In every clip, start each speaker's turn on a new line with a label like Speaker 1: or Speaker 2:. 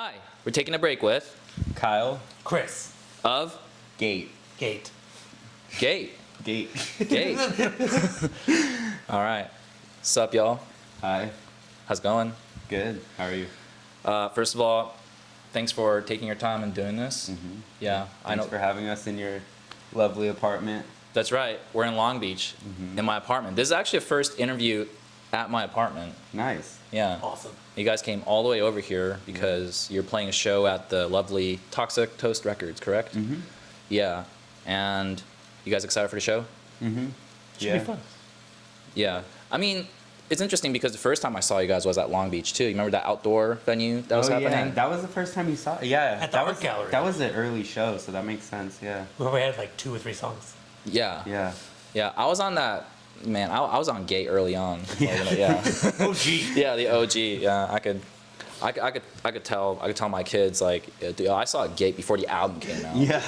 Speaker 1: Hi, we're taking a break with
Speaker 2: Kyle.
Speaker 3: Chris.
Speaker 1: of
Speaker 2: Gayt.
Speaker 3: Gayt.
Speaker 1: Gayt.
Speaker 2: Gayt.
Speaker 1: Gayt. All right. Sup, y'all?
Speaker 2: Hi.
Speaker 1: How's it going?
Speaker 2: Good. How are you?
Speaker 1: First of all, thanks for taking your time and doing this.
Speaker 2: Mm-hmm.
Speaker 1: Yeah, I know.
Speaker 2: Thanks for having us in your lovely apartment.
Speaker 1: That's right. We're in Long Beach, in my apartment. This is actually a first interview at my apartment.
Speaker 2: Nice.
Speaker 1: Yeah.
Speaker 3: Awesome.
Speaker 1: You guys came all the way over here because you're playing a show at the lovely Toxic Toast Records, correct?
Speaker 2: Mm-hmm.
Speaker 1: Yeah. And you guys excited for the show?
Speaker 2: Mm-hmm.
Speaker 3: Should be fun.
Speaker 1: Yeah. I mean, it's interesting because the first time I saw you guys was at Long Beach too. You remember that outdoor venue that was happening?
Speaker 2: Yeah, that was the first time you saw it. Yeah.
Speaker 3: At the
Speaker 2: that
Speaker 3: art
Speaker 2: was,
Speaker 3: gallery.
Speaker 2: That was an early show, so that makes sense, yeah.
Speaker 3: Where we had like 2 or 3 songs.
Speaker 1: Yeah.
Speaker 2: Yeah.
Speaker 1: Yeah. I was on that. Man, I was on Gayt early on.
Speaker 2: Yeah.
Speaker 1: Yeah.
Speaker 3: OG.
Speaker 1: Yeah, the OG. Yeah, I could tell my kids like, dude, I saw Gayt before the album came out.
Speaker 2: Yeah.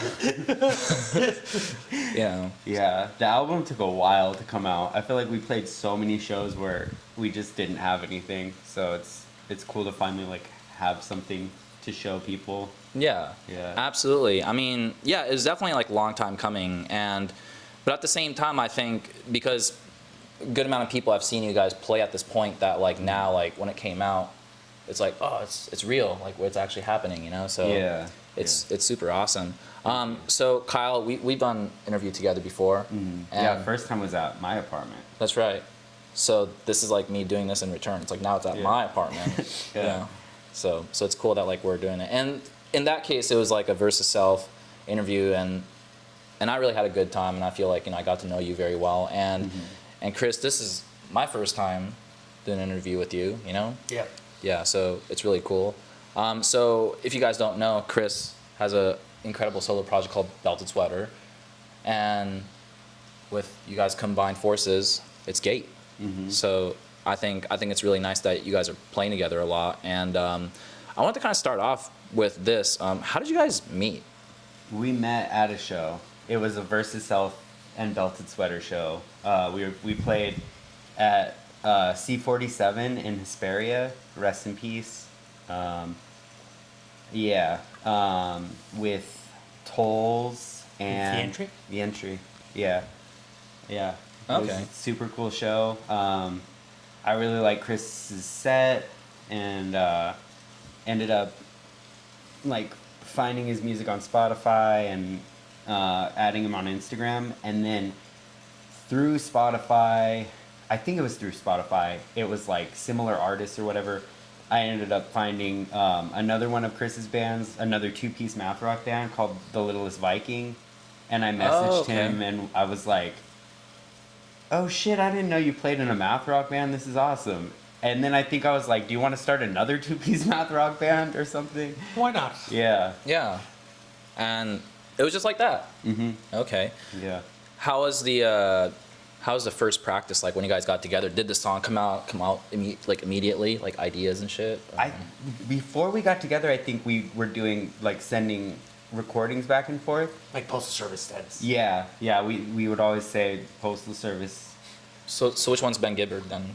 Speaker 1: You know.
Speaker 2: Yeah. The album took a while to come out. I feel like we played so many shows where we just didn't have anything. So it's cool to finally like have something to show people.
Speaker 1: Yeah.
Speaker 2: Yeah.
Speaker 1: Absolutely. I mean, yeah, it was definitely like a long time coming, but at the same time, I think because a good amount of people have seen you guys play at this point that like now like when it came out, it's like, oh, it's real, like what's actually happening, you know? So
Speaker 2: Yeah.
Speaker 1: it's super awesome. So Kyle, we've done interview together before.
Speaker 2: Mhm.
Speaker 1: And
Speaker 2: Yeah, first time was at my apartment.
Speaker 1: that's right. So this is like me doing this in return. It's like now it's at
Speaker 2: Yeah.
Speaker 1: my apartment.
Speaker 2: Yeah.
Speaker 1: So it's cool that like we're doing it. And in that case, it was like a versus self interview, and I really had a good time, and I feel like I got to know you very well. And Chris, this is my first time doing an interview with you. You know.
Speaker 3: Yeah.
Speaker 1: Yeah. So it's really cool. So if you guys don't know, Chris has a incredible solo project called Belted Sweater, and with you guys combined forces, it's Gayt.
Speaker 2: Mm-hmm.
Speaker 1: So I think it's really nice that you guys are playing together a lot. And I want to kind of start off with this. How did you guys meet?
Speaker 2: We met at a show. It was a Versus Self and Belted Sweater show. We played at C47 in Hesperia. Rest in peace. With Tolls and
Speaker 3: The Entry?
Speaker 2: The Entry. Yeah. Yeah. It was
Speaker 1: Okay.
Speaker 2: a super cool show. I really like Chris's set, and ended up like finding his music on Spotify and adding him on Instagram, and then through Spotify, I think it was through Spotify, it was like similar artists or whatever. I ended up finding another one of Chris's bands, another 2-piece math rock band called The Littlest Viking, and I messaged him, and I was like, oh shit, I didn't know you played in a math rock band, this is awesome. And then I think I was like, do you want to start another 2-piece math rock band or something?
Speaker 3: Why not?
Speaker 2: Yeah.
Speaker 1: Yeah. And it was just like that.
Speaker 2: Mm-hmm.
Speaker 1: Okay.
Speaker 2: Yeah.
Speaker 1: How was the first practice like when you guys got together? Did the song come out immediately, like ideas and shit?
Speaker 2: Before we got together, I think we were doing like sending recordings back and forth.
Speaker 3: Like Postal Service status.
Speaker 2: Yeah. We would always say Postal Service.
Speaker 1: So which one's Ben Gibbard then?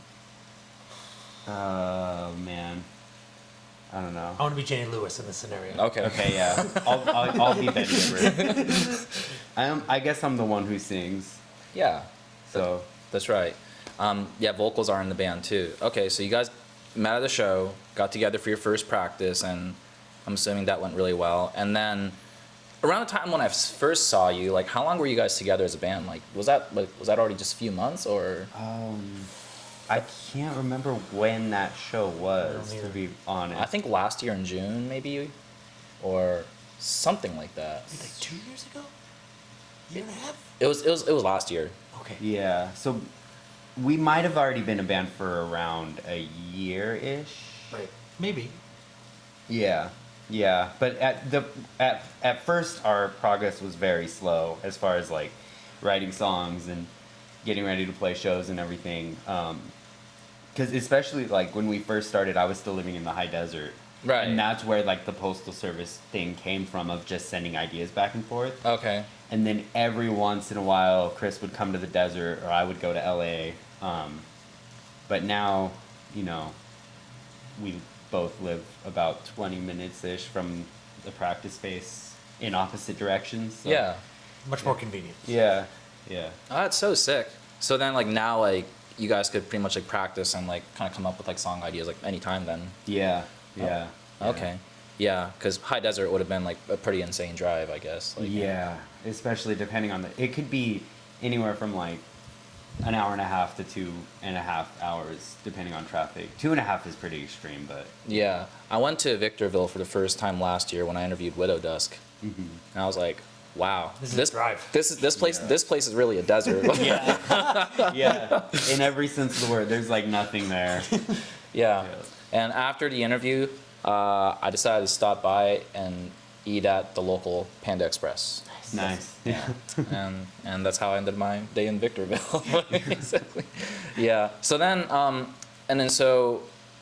Speaker 2: Man, I don't know.
Speaker 3: I want to be Jenny Lewis in this scenario.
Speaker 1: Okay.
Speaker 2: Okay, yeah. I'll be Ben Gibbard. I guess I'm the one who sings.
Speaker 1: Yeah.
Speaker 2: So
Speaker 1: That's right. Yeah, vocals are in the band too. Okay, so you guys met at the show, got together for your first practice, and I'm assuming that went really well. And then around the time when I first saw you, like how long were you guys together as a band? Like was that already just a few months or?
Speaker 2: I can't remember when that show was,
Speaker 3: I don't
Speaker 2: to
Speaker 3: either.
Speaker 2: be honest.
Speaker 1: I think last year in June maybe, or something like that.
Speaker 3: Maybe like 2 years ago? Year and a half?
Speaker 1: It was last year.
Speaker 3: Okay.
Speaker 2: Yeah. So we might have already been a band for around a year-ish.
Speaker 3: Right. Maybe.
Speaker 2: Yeah, but at first our progress was very slow as far as like writing songs and getting ready to play shows and everything. Because especially like when we first started, I was still living in the high desert,
Speaker 1: Right.
Speaker 2: and that's where like the Postal Service thing came from, of just sending ideas back and forth.
Speaker 1: Okay.
Speaker 2: And then every once in a while, Chris would come to the desert, or I would go to LA. But now, we both live about 20 minutes ish from the practice space in opposite directions. So.
Speaker 1: Yeah.
Speaker 3: Much more convenient.
Speaker 2: Yeah. Yeah.
Speaker 1: Oh, that's so sick. So then, like, now, like, you guys could pretty much, like, practice and, like, kind of come up with, like, song ideas, like, anytime then.
Speaker 2: Yeah. Yeah.
Speaker 1: Okay. Yeah, because High Desert would have been, like, a pretty insane drive, I guess. Like,
Speaker 2: Yeah. Especially depending on it could be anywhere from like an hour and a half to 2.5 hours, depending on traffic. 2.5 is pretty extreme, but
Speaker 1: Yeah. I went to Victorville for the first time last year when I interviewed Widow Dusk.
Speaker 2: mm-hmm.
Speaker 1: And I was like, wow.
Speaker 3: This is a drive.
Speaker 1: This place
Speaker 2: Yeah.
Speaker 1: this place is really a desert.
Speaker 2: yeah, in every sense of the word, there's like nothing there.
Speaker 1: Yeah.
Speaker 2: Yeah.
Speaker 1: And after the interview, I decided to stop by and eat at the local Panda Express.
Speaker 2: Nice.
Speaker 1: Yeah. and that's how I ended my day in Victorville, basically. Yeah. So then,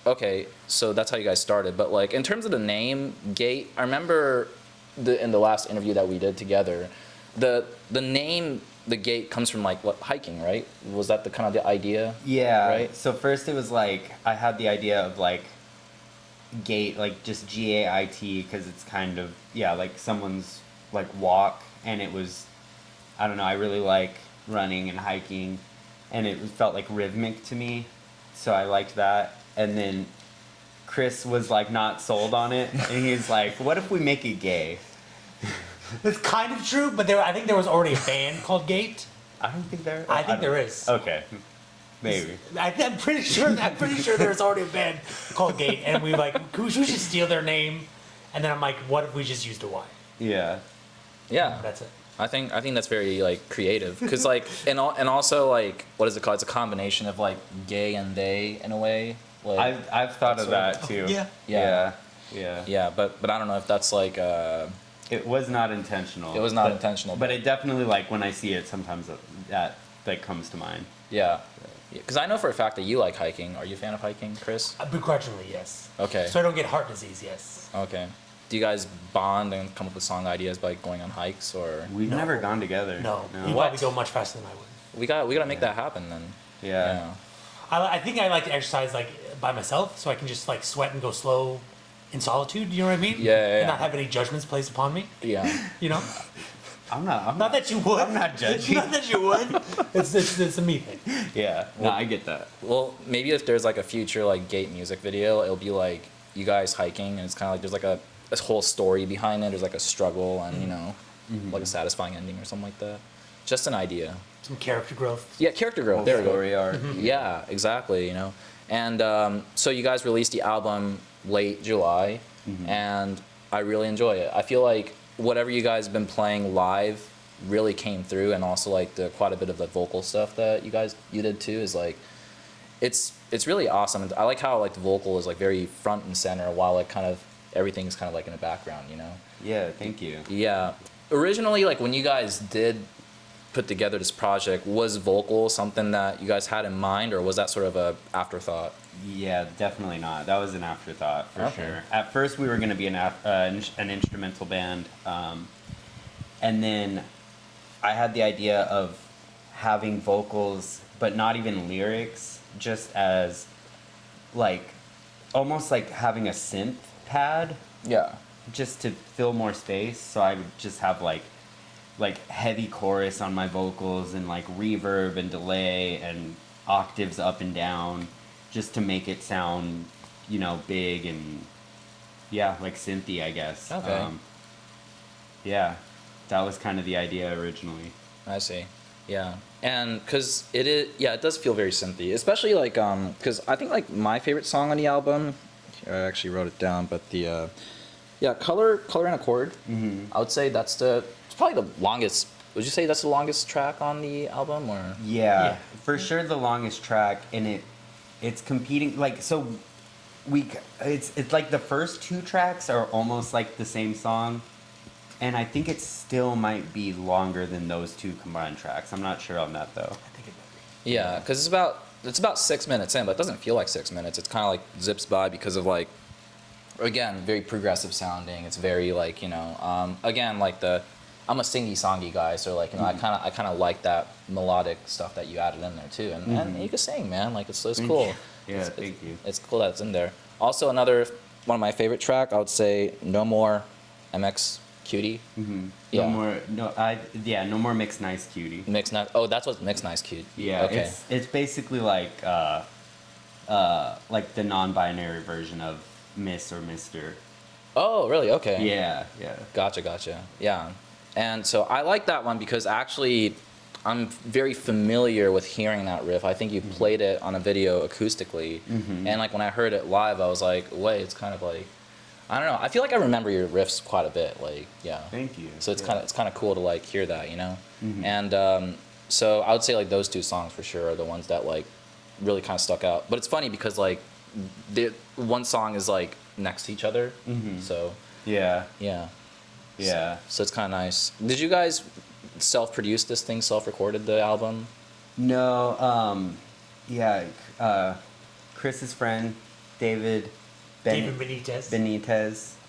Speaker 1: okay, so that's how you guys started. But like in terms of the name, Gayt, I remember in the last interview that we did together, the name, the Gayt, comes from like what, hiking, right? Was that the kind of the idea?
Speaker 2: Yeah.
Speaker 1: Right?
Speaker 2: So first it was like I had the idea of like Gayt, like just Gait, because it's kind of like someone's like walk, and it was, I don't know, I really like running and hiking, and it felt like rhythmic to me, so I liked that. And then Chris was like not sold on it, and he's like, "What if we make it gay?"
Speaker 3: It's kind of true, but I think there was already a band called Gayt.
Speaker 2: I don't think there.
Speaker 3: I think there is.
Speaker 2: Okay, maybe.
Speaker 3: I'm pretty sure there's already a band called Gayt, and we like, we should steal their name, and then I'm like, what if we just used a Y?
Speaker 2: Yeah.
Speaker 1: Yeah.
Speaker 3: That's it.
Speaker 1: I think that's very like creative, because like and also like, what is it called? It's a combination of like gay and they in a way. Like,
Speaker 2: I've thought of that too.
Speaker 3: Yeah.
Speaker 2: Yeah. Yeah.
Speaker 1: yeah, but I don't know if that's like
Speaker 2: It was not intentional.
Speaker 1: It was not
Speaker 2: but-
Speaker 1: intentional.
Speaker 2: But it definitely, like, when I see it, sometimes that comes to mind.
Speaker 1: yeah, because I know for a fact that you like hiking. Are you a fan of hiking, Chris?
Speaker 3: Begrudgingly, yes.
Speaker 1: Okay.
Speaker 3: So I don't get heart disease, yes.
Speaker 1: Okay. Do you guys bond and come up with song ideas by going on hikes, or
Speaker 2: We've
Speaker 3: No.
Speaker 2: never gone together.
Speaker 3: No, you
Speaker 1: What?
Speaker 3: probably go much faster than I would.
Speaker 1: we gotta make
Speaker 2: Yeah.
Speaker 1: that happen then?
Speaker 2: Yeah.
Speaker 3: I think I like to exercise like by myself, so I can just like sweat and go slow in solitude. You know what I mean?
Speaker 1: Yeah,
Speaker 3: And not have any judgments placed upon me.
Speaker 1: Yeah.
Speaker 3: You know?
Speaker 2: I'm not.
Speaker 3: Not that you would.
Speaker 2: I'm not judging.
Speaker 3: Not that you would. It's a me thing.
Speaker 2: Yeah. No, I get that.
Speaker 1: Well, maybe if there's like a future like Gayt music video, it'll be like you guys hiking, and it's kind of like there's like a whole story behind it. There's like a struggle, and you know, like a satisfying ending or something like that. Just an idea.
Speaker 3: Some character growth.
Speaker 1: Yeah, character growth. There we go.
Speaker 2: Story arc.
Speaker 1: Yeah, exactly. You know, and so you guys released the album late July, and I really enjoy it. I feel like whatever you guys have been playing live really came through, and also like quite a bit of the vocal stuff that you did too is like, it's really awesome. I like how like the vocal is like very front and center, while like kind of everything's kind of like in the background. You know.
Speaker 2: Yeah. Thank you.
Speaker 1: Yeah. Originally, like when you guys did put together this project, was vocal something that you guys had in mind, or was that sort of a afterthought?
Speaker 2: Yeah, definitely not. That was an afterthought for
Speaker 1: Okay.
Speaker 2: sure. At first, we were going to be an instrumental band, and then I had the idea of having vocals, but not even lyrics, just as like almost like having a synth pad,
Speaker 1: Yeah.
Speaker 2: just to fill more space. So I would just have like heavy chorus on my vocals, and like reverb and delay and octaves up and down, just to make it sound, you know, big and like synthy, I guess.
Speaker 1: Okay.
Speaker 2: Yeah, that was kind of the idea originally.
Speaker 1: I see. Yeah. And because it does feel very synthy, especially like because I think like my favorite song on the album, here, I actually wrote it down, but the color and accord.
Speaker 2: Mm-hmm.
Speaker 1: I would say it's probably the longest. Would you say that's the longest track on the album, or?
Speaker 2: Yeah, for sure the longest track, and it's competing like so. It's like the first two tracks are almost like the same song, and I think it still might be longer than those two combined tracks. I'm not sure on that though.
Speaker 3: I think it might be.
Speaker 1: Yeah, because it's about 6 minutes in, but it doesn't feel like 6 minutes. It's kind of like zips by because of like, again, very progressive sounding. It's very like, you know, again, like I'm a singy-songy guy, so like, you know, I kind of like that melodic stuff that you added in there too. And you can sing, man. Like it's cool.
Speaker 2: Yeah,
Speaker 1: It's
Speaker 2: thank you.
Speaker 1: It's cool that it's in there. Also, another one of my favorite track, I would say No More MX Cutie.
Speaker 2: Mm-hmm.
Speaker 1: Yeah.
Speaker 2: No more Mixed Nice Cutie.
Speaker 1: Mix Nice. Oh, that's what Mix Nice Cutie.
Speaker 2: Yeah,
Speaker 1: Okay.
Speaker 2: it's basically like the non-binary version of Miss or Mister.
Speaker 1: Oh, really? Okay.
Speaker 2: Yeah, yeah.
Speaker 1: Gotcha. Yeah. And so I like that one because actually I'm very familiar with hearing that riff. I think you played it on a video acoustically. And like when I heard it live, I was like, wait, it's kind of like, I don't know. I feel like I remember your riffs quite a bit. Like, yeah.
Speaker 2: Thank you.
Speaker 1: So it's kind of cool to like hear that, you know? And so I would say like those two songs for sure are the ones that like really kind of stuck out. But it's funny because like the one song is like next to each other. So
Speaker 2: Yeah,
Speaker 1: yeah.
Speaker 2: yeah.
Speaker 1: So it's kind of nice. Did you guys self-produce this thing, self-recorded the album?
Speaker 2: No, Chris's friend, David
Speaker 3: David Benitez.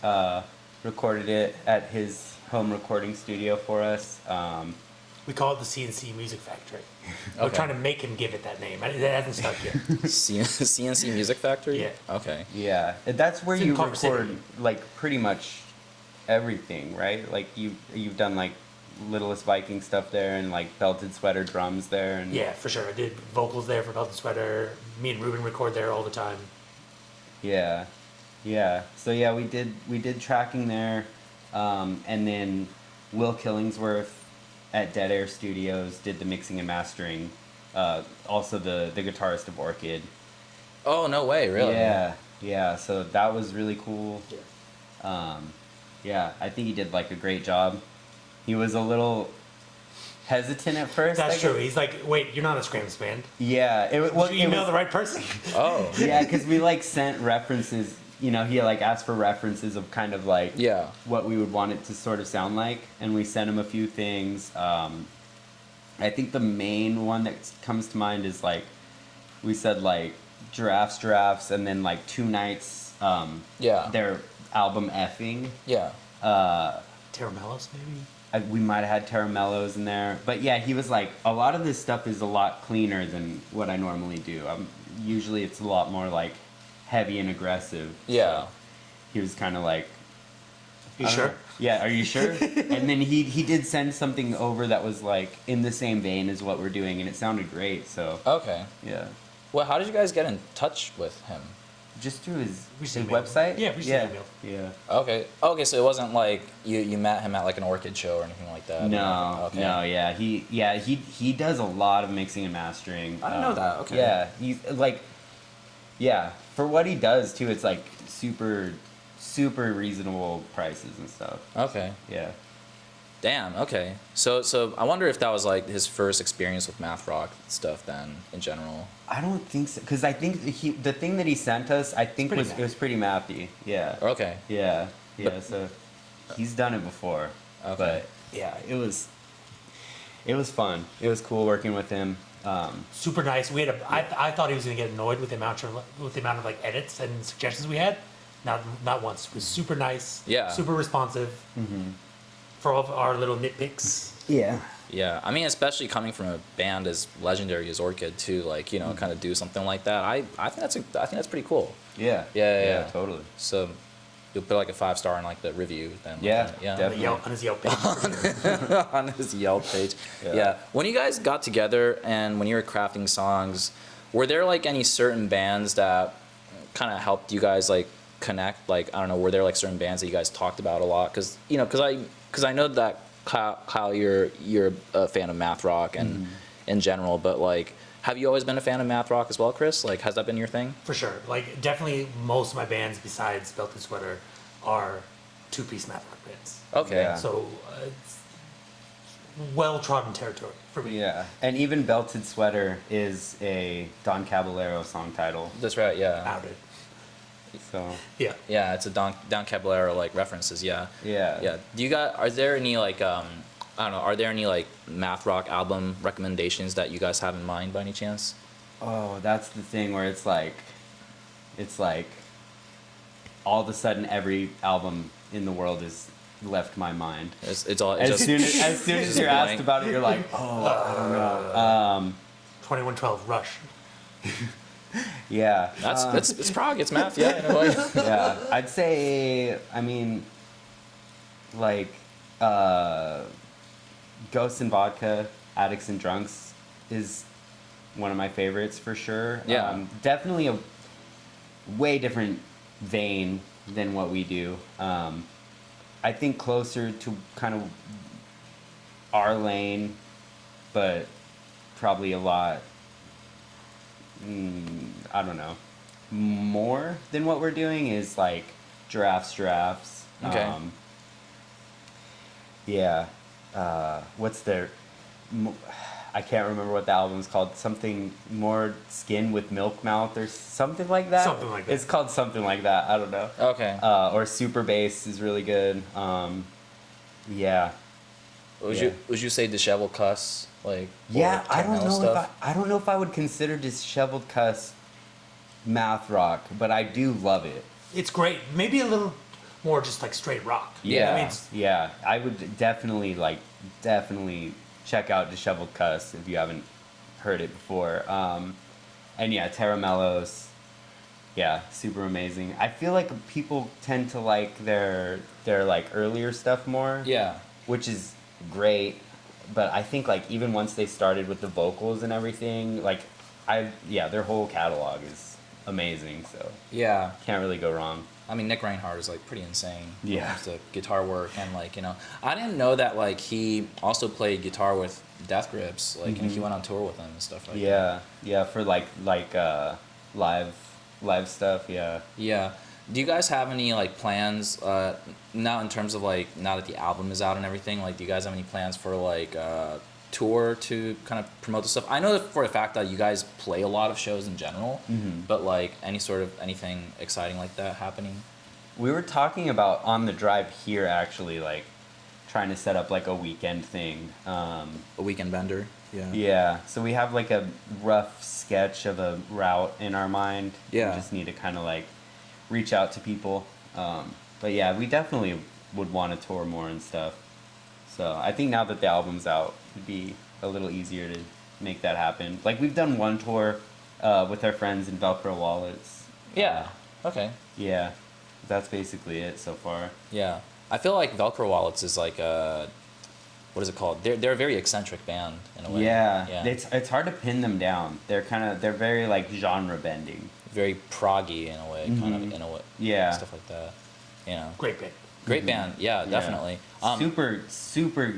Speaker 2: Benitez, recorded it at his home recording studio for us.
Speaker 3: We call it the CNC Music Factory. We're
Speaker 1: Okay.
Speaker 3: trying to make him give it that name. It hasn't stuck yet.
Speaker 1: CNC Music Factory?
Speaker 3: Yeah.
Speaker 1: Okay.
Speaker 2: Yeah, that's where
Speaker 3: It's in
Speaker 2: you
Speaker 3: Culver
Speaker 2: record
Speaker 3: City.
Speaker 2: like pretty much everything, right? Like you've done like Littlest Viking stuff there, and like Belted Sweater drums there, and
Speaker 3: Yeah, for sure. I did vocals there for Belted Sweater. Me and Ruben record there all the time.
Speaker 2: yeah, yeah. So yeah, we did tracking there, and then Will Killingsworth at Dead Air Studios did the mixing and mastering. Also the guitarist of Orchid.
Speaker 1: Oh, no way, really?
Speaker 2: Yeah. So that was really cool. Yeah, I think he did like a great job. He was a little hesitant at first.
Speaker 3: That's
Speaker 2: I
Speaker 3: true.
Speaker 2: guess.
Speaker 3: He's like, wait, you're not a Scrams band.
Speaker 2: Yeah,
Speaker 3: Did you email the right person?
Speaker 1: Oh.
Speaker 2: Yeah, because we like sent references. You know, he like asked for references of kind of like
Speaker 1: Yeah.
Speaker 2: what we would want it to sort of sound like, and we sent him a few things. I think the main one that comes to mind is like we said like giraffes, and then like Two Nights.
Speaker 1: Yeah.
Speaker 2: Their album effing.
Speaker 1: Yeah.
Speaker 3: Terramellos, maybe?
Speaker 2: We might have had Terramellos in there, but yeah, he was like, a lot of this stuff is a lot cleaner than what I normally do. Usually it's a lot more like heavy and aggressive.
Speaker 1: Yeah.
Speaker 2: So he was kind of like,
Speaker 3: You
Speaker 2: I don't
Speaker 3: sure?
Speaker 2: know. Yeah, are you sure? And then he did send something over that was like in the same vein as what we're doing, and it sounded great. So
Speaker 1: Okay.
Speaker 2: yeah,
Speaker 1: Well, how did you guys get in touch with him?
Speaker 2: just through his
Speaker 3: We just
Speaker 2: his
Speaker 3: emailed.
Speaker 2: website.
Speaker 3: Yeah, we just
Speaker 2: yeah,
Speaker 3: emailed.
Speaker 2: yeah.
Speaker 1: Okay, so it wasn't like you met him at like an Orchid show or anything like that?
Speaker 2: No,
Speaker 1: Okay.
Speaker 2: no, yeah, he does a lot of mixing and mastering.
Speaker 1: I didn't know that, okay.
Speaker 2: Yeah, he's like, yeah, for what he does too, it's like super reasonable prices and stuff.
Speaker 1: Okay.
Speaker 2: Yeah.
Speaker 1: Damn, okay. So I wonder if that was like his first experience with math rock stuff then, in general.
Speaker 2: I don't think so, because I think the thing that he sent us, I think
Speaker 3: pretty
Speaker 2: it was pretty mathy. Yeah.
Speaker 1: Okay.
Speaker 2: Yeah. Yeah.
Speaker 1: But-
Speaker 2: So he's done it before.
Speaker 1: Okay.
Speaker 2: But yeah, it was fun. It was cool working with him.
Speaker 3: Super nice. We had I thought he was gonna get annoyed with the amount of like edits and suggestions we had. Not once. It was super nice.
Speaker 1: Yeah.
Speaker 3: Super responsive. For all of our little nitpicks.
Speaker 2: Yeah.
Speaker 1: Yeah, I mean, especially coming from a band as legendary as Orchid too, like, you know, kind of do something like that. I think that's pretty cool.
Speaker 2: Yeah.
Speaker 1: Yeah.
Speaker 2: Totally.
Speaker 1: So you'll put like a 5-star in like the review then. like
Speaker 2: Yeah,
Speaker 1: that. Yeah.
Speaker 2: definitely.
Speaker 3: On his Yelp page.
Speaker 1: On his Yelp page.
Speaker 2: Yeah.
Speaker 1: Yeah. When you guys got together and when you were crafting songs, were there like any certain bands that kind of helped you guys like connect? Like, I don't know, were there like certain bands that you guys talked about a lot? Because I know that Kyle, you're a fan of math rock and in general, but like, have you always been a fan of math rock as well, Chris? Like, has that been your thing?
Speaker 3: For sure. Like, definitely most of my bands besides Belted Sweater are two-piece math rock bands.
Speaker 1: Okay.
Speaker 2: Yeah.
Speaker 3: So, it's well-trodden territory for me.
Speaker 2: Yeah. And even Belted Sweater is a Don Caballero song title.
Speaker 1: That's right. Yeah.
Speaker 3: Outed.
Speaker 2: So
Speaker 3: Yeah.
Speaker 1: Yeah, it's a Don Caballero like references. Yeah.
Speaker 2: yeah.
Speaker 1: Yeah. Are there any like I don't know, are there any like math rock album recommendations that you guys have in mind by any chance?
Speaker 2: Oh, that's the thing where it's like all of a sudden every album in the world has left my mind.
Speaker 1: It's all
Speaker 2: As soon as
Speaker 1: just
Speaker 2: you're
Speaker 1: blank.
Speaker 2: asked about it, you're like, oh, I don't know.
Speaker 3: 2112 Rush.
Speaker 2: Yeah.
Speaker 1: That's it's prog, it's math, yeah, in a way.
Speaker 2: Yeah, I'd say, I mean, like, Ghosts and Vodka, Addicts and Drunks is one of my favorites for sure.
Speaker 1: Yeah.
Speaker 2: Definitely a way different vein than what we do. I think closer to kind of our lane, but probably a lot, I don't know, more than what we're doing is like Giraffes.
Speaker 1: Okay.
Speaker 2: Yeah. What's their... I can't remember what the album's called. Something more skin with milk mouth or something like that.
Speaker 3: Something like that.
Speaker 2: It's called something like that. I don't know.
Speaker 1: Okay.
Speaker 2: Or Super Bass is really good. Yeah.
Speaker 1: Would you say Disheveled Cuss? Like,
Speaker 2: Yeah,
Speaker 1: or
Speaker 2: I don't
Speaker 1: Techno
Speaker 2: know
Speaker 1: stuff?
Speaker 2: I don't know if I would consider Disheveled Cuss math rock, but I do love it.
Speaker 3: It's great. Maybe a little more just like straight rock.
Speaker 2: Yeah,
Speaker 3: I mean, it's,
Speaker 2: yeah. I would definitely check out Disheveled Cuss if you haven't heard it before. And yeah, Terra Mellos, yeah, super amazing. I feel like people tend to like their like earlier stuff more.
Speaker 1: Yeah.
Speaker 2: Which is great, but I think like even once they started with the vocals and everything, like their whole catalog is amazing. So
Speaker 1: Yeah.
Speaker 2: can't really go wrong.
Speaker 1: I mean, Nick Reinhardt is like pretty insane when it
Speaker 2: Yeah.
Speaker 1: comes to guitar work, and like, you know, I didn't know that like he also played guitar with Death Grips, like, and he went on tour with them and stuff like that.
Speaker 2: Yeah, for like live stuff. Yeah.
Speaker 1: Yeah. Do you guys have any like plans now in terms of like now that the album is out and everything? Like, do you guys have any plans for like tour to kind of promote the stuff? I know that for a fact that you guys play a lot of shows in general, but like anything exciting like that happening?
Speaker 2: We were talking about on the drive here actually, like trying to set up like a weekend thing.
Speaker 1: A weekend bender. Yeah.
Speaker 2: Yeah, so we have like a rough sketch of a route in our mind.
Speaker 1: Yeah.
Speaker 2: We just need to kind of like reach out to people. But yeah, we definitely would want to tour more and stuff. So I think now that the album's out, it'd be a little easier to make that happen. Like we've done one tour with our friends in Velcro Wallets.
Speaker 1: Yeah. Okay.
Speaker 2: Yeah, that's basically it so far.
Speaker 1: Yeah. I feel like Velcro Wallets is like what is it called? They're a very eccentric band in a way.
Speaker 2: Yeah,
Speaker 1: Yeah.
Speaker 2: it's hard to pin them down. They're very like genre bending.
Speaker 1: Very proggy in a way, kind of in a way.
Speaker 2: Yeah.
Speaker 1: Stuff like that. You know.
Speaker 3: great band.
Speaker 1: Great band. Yeah, definitely.
Speaker 2: Super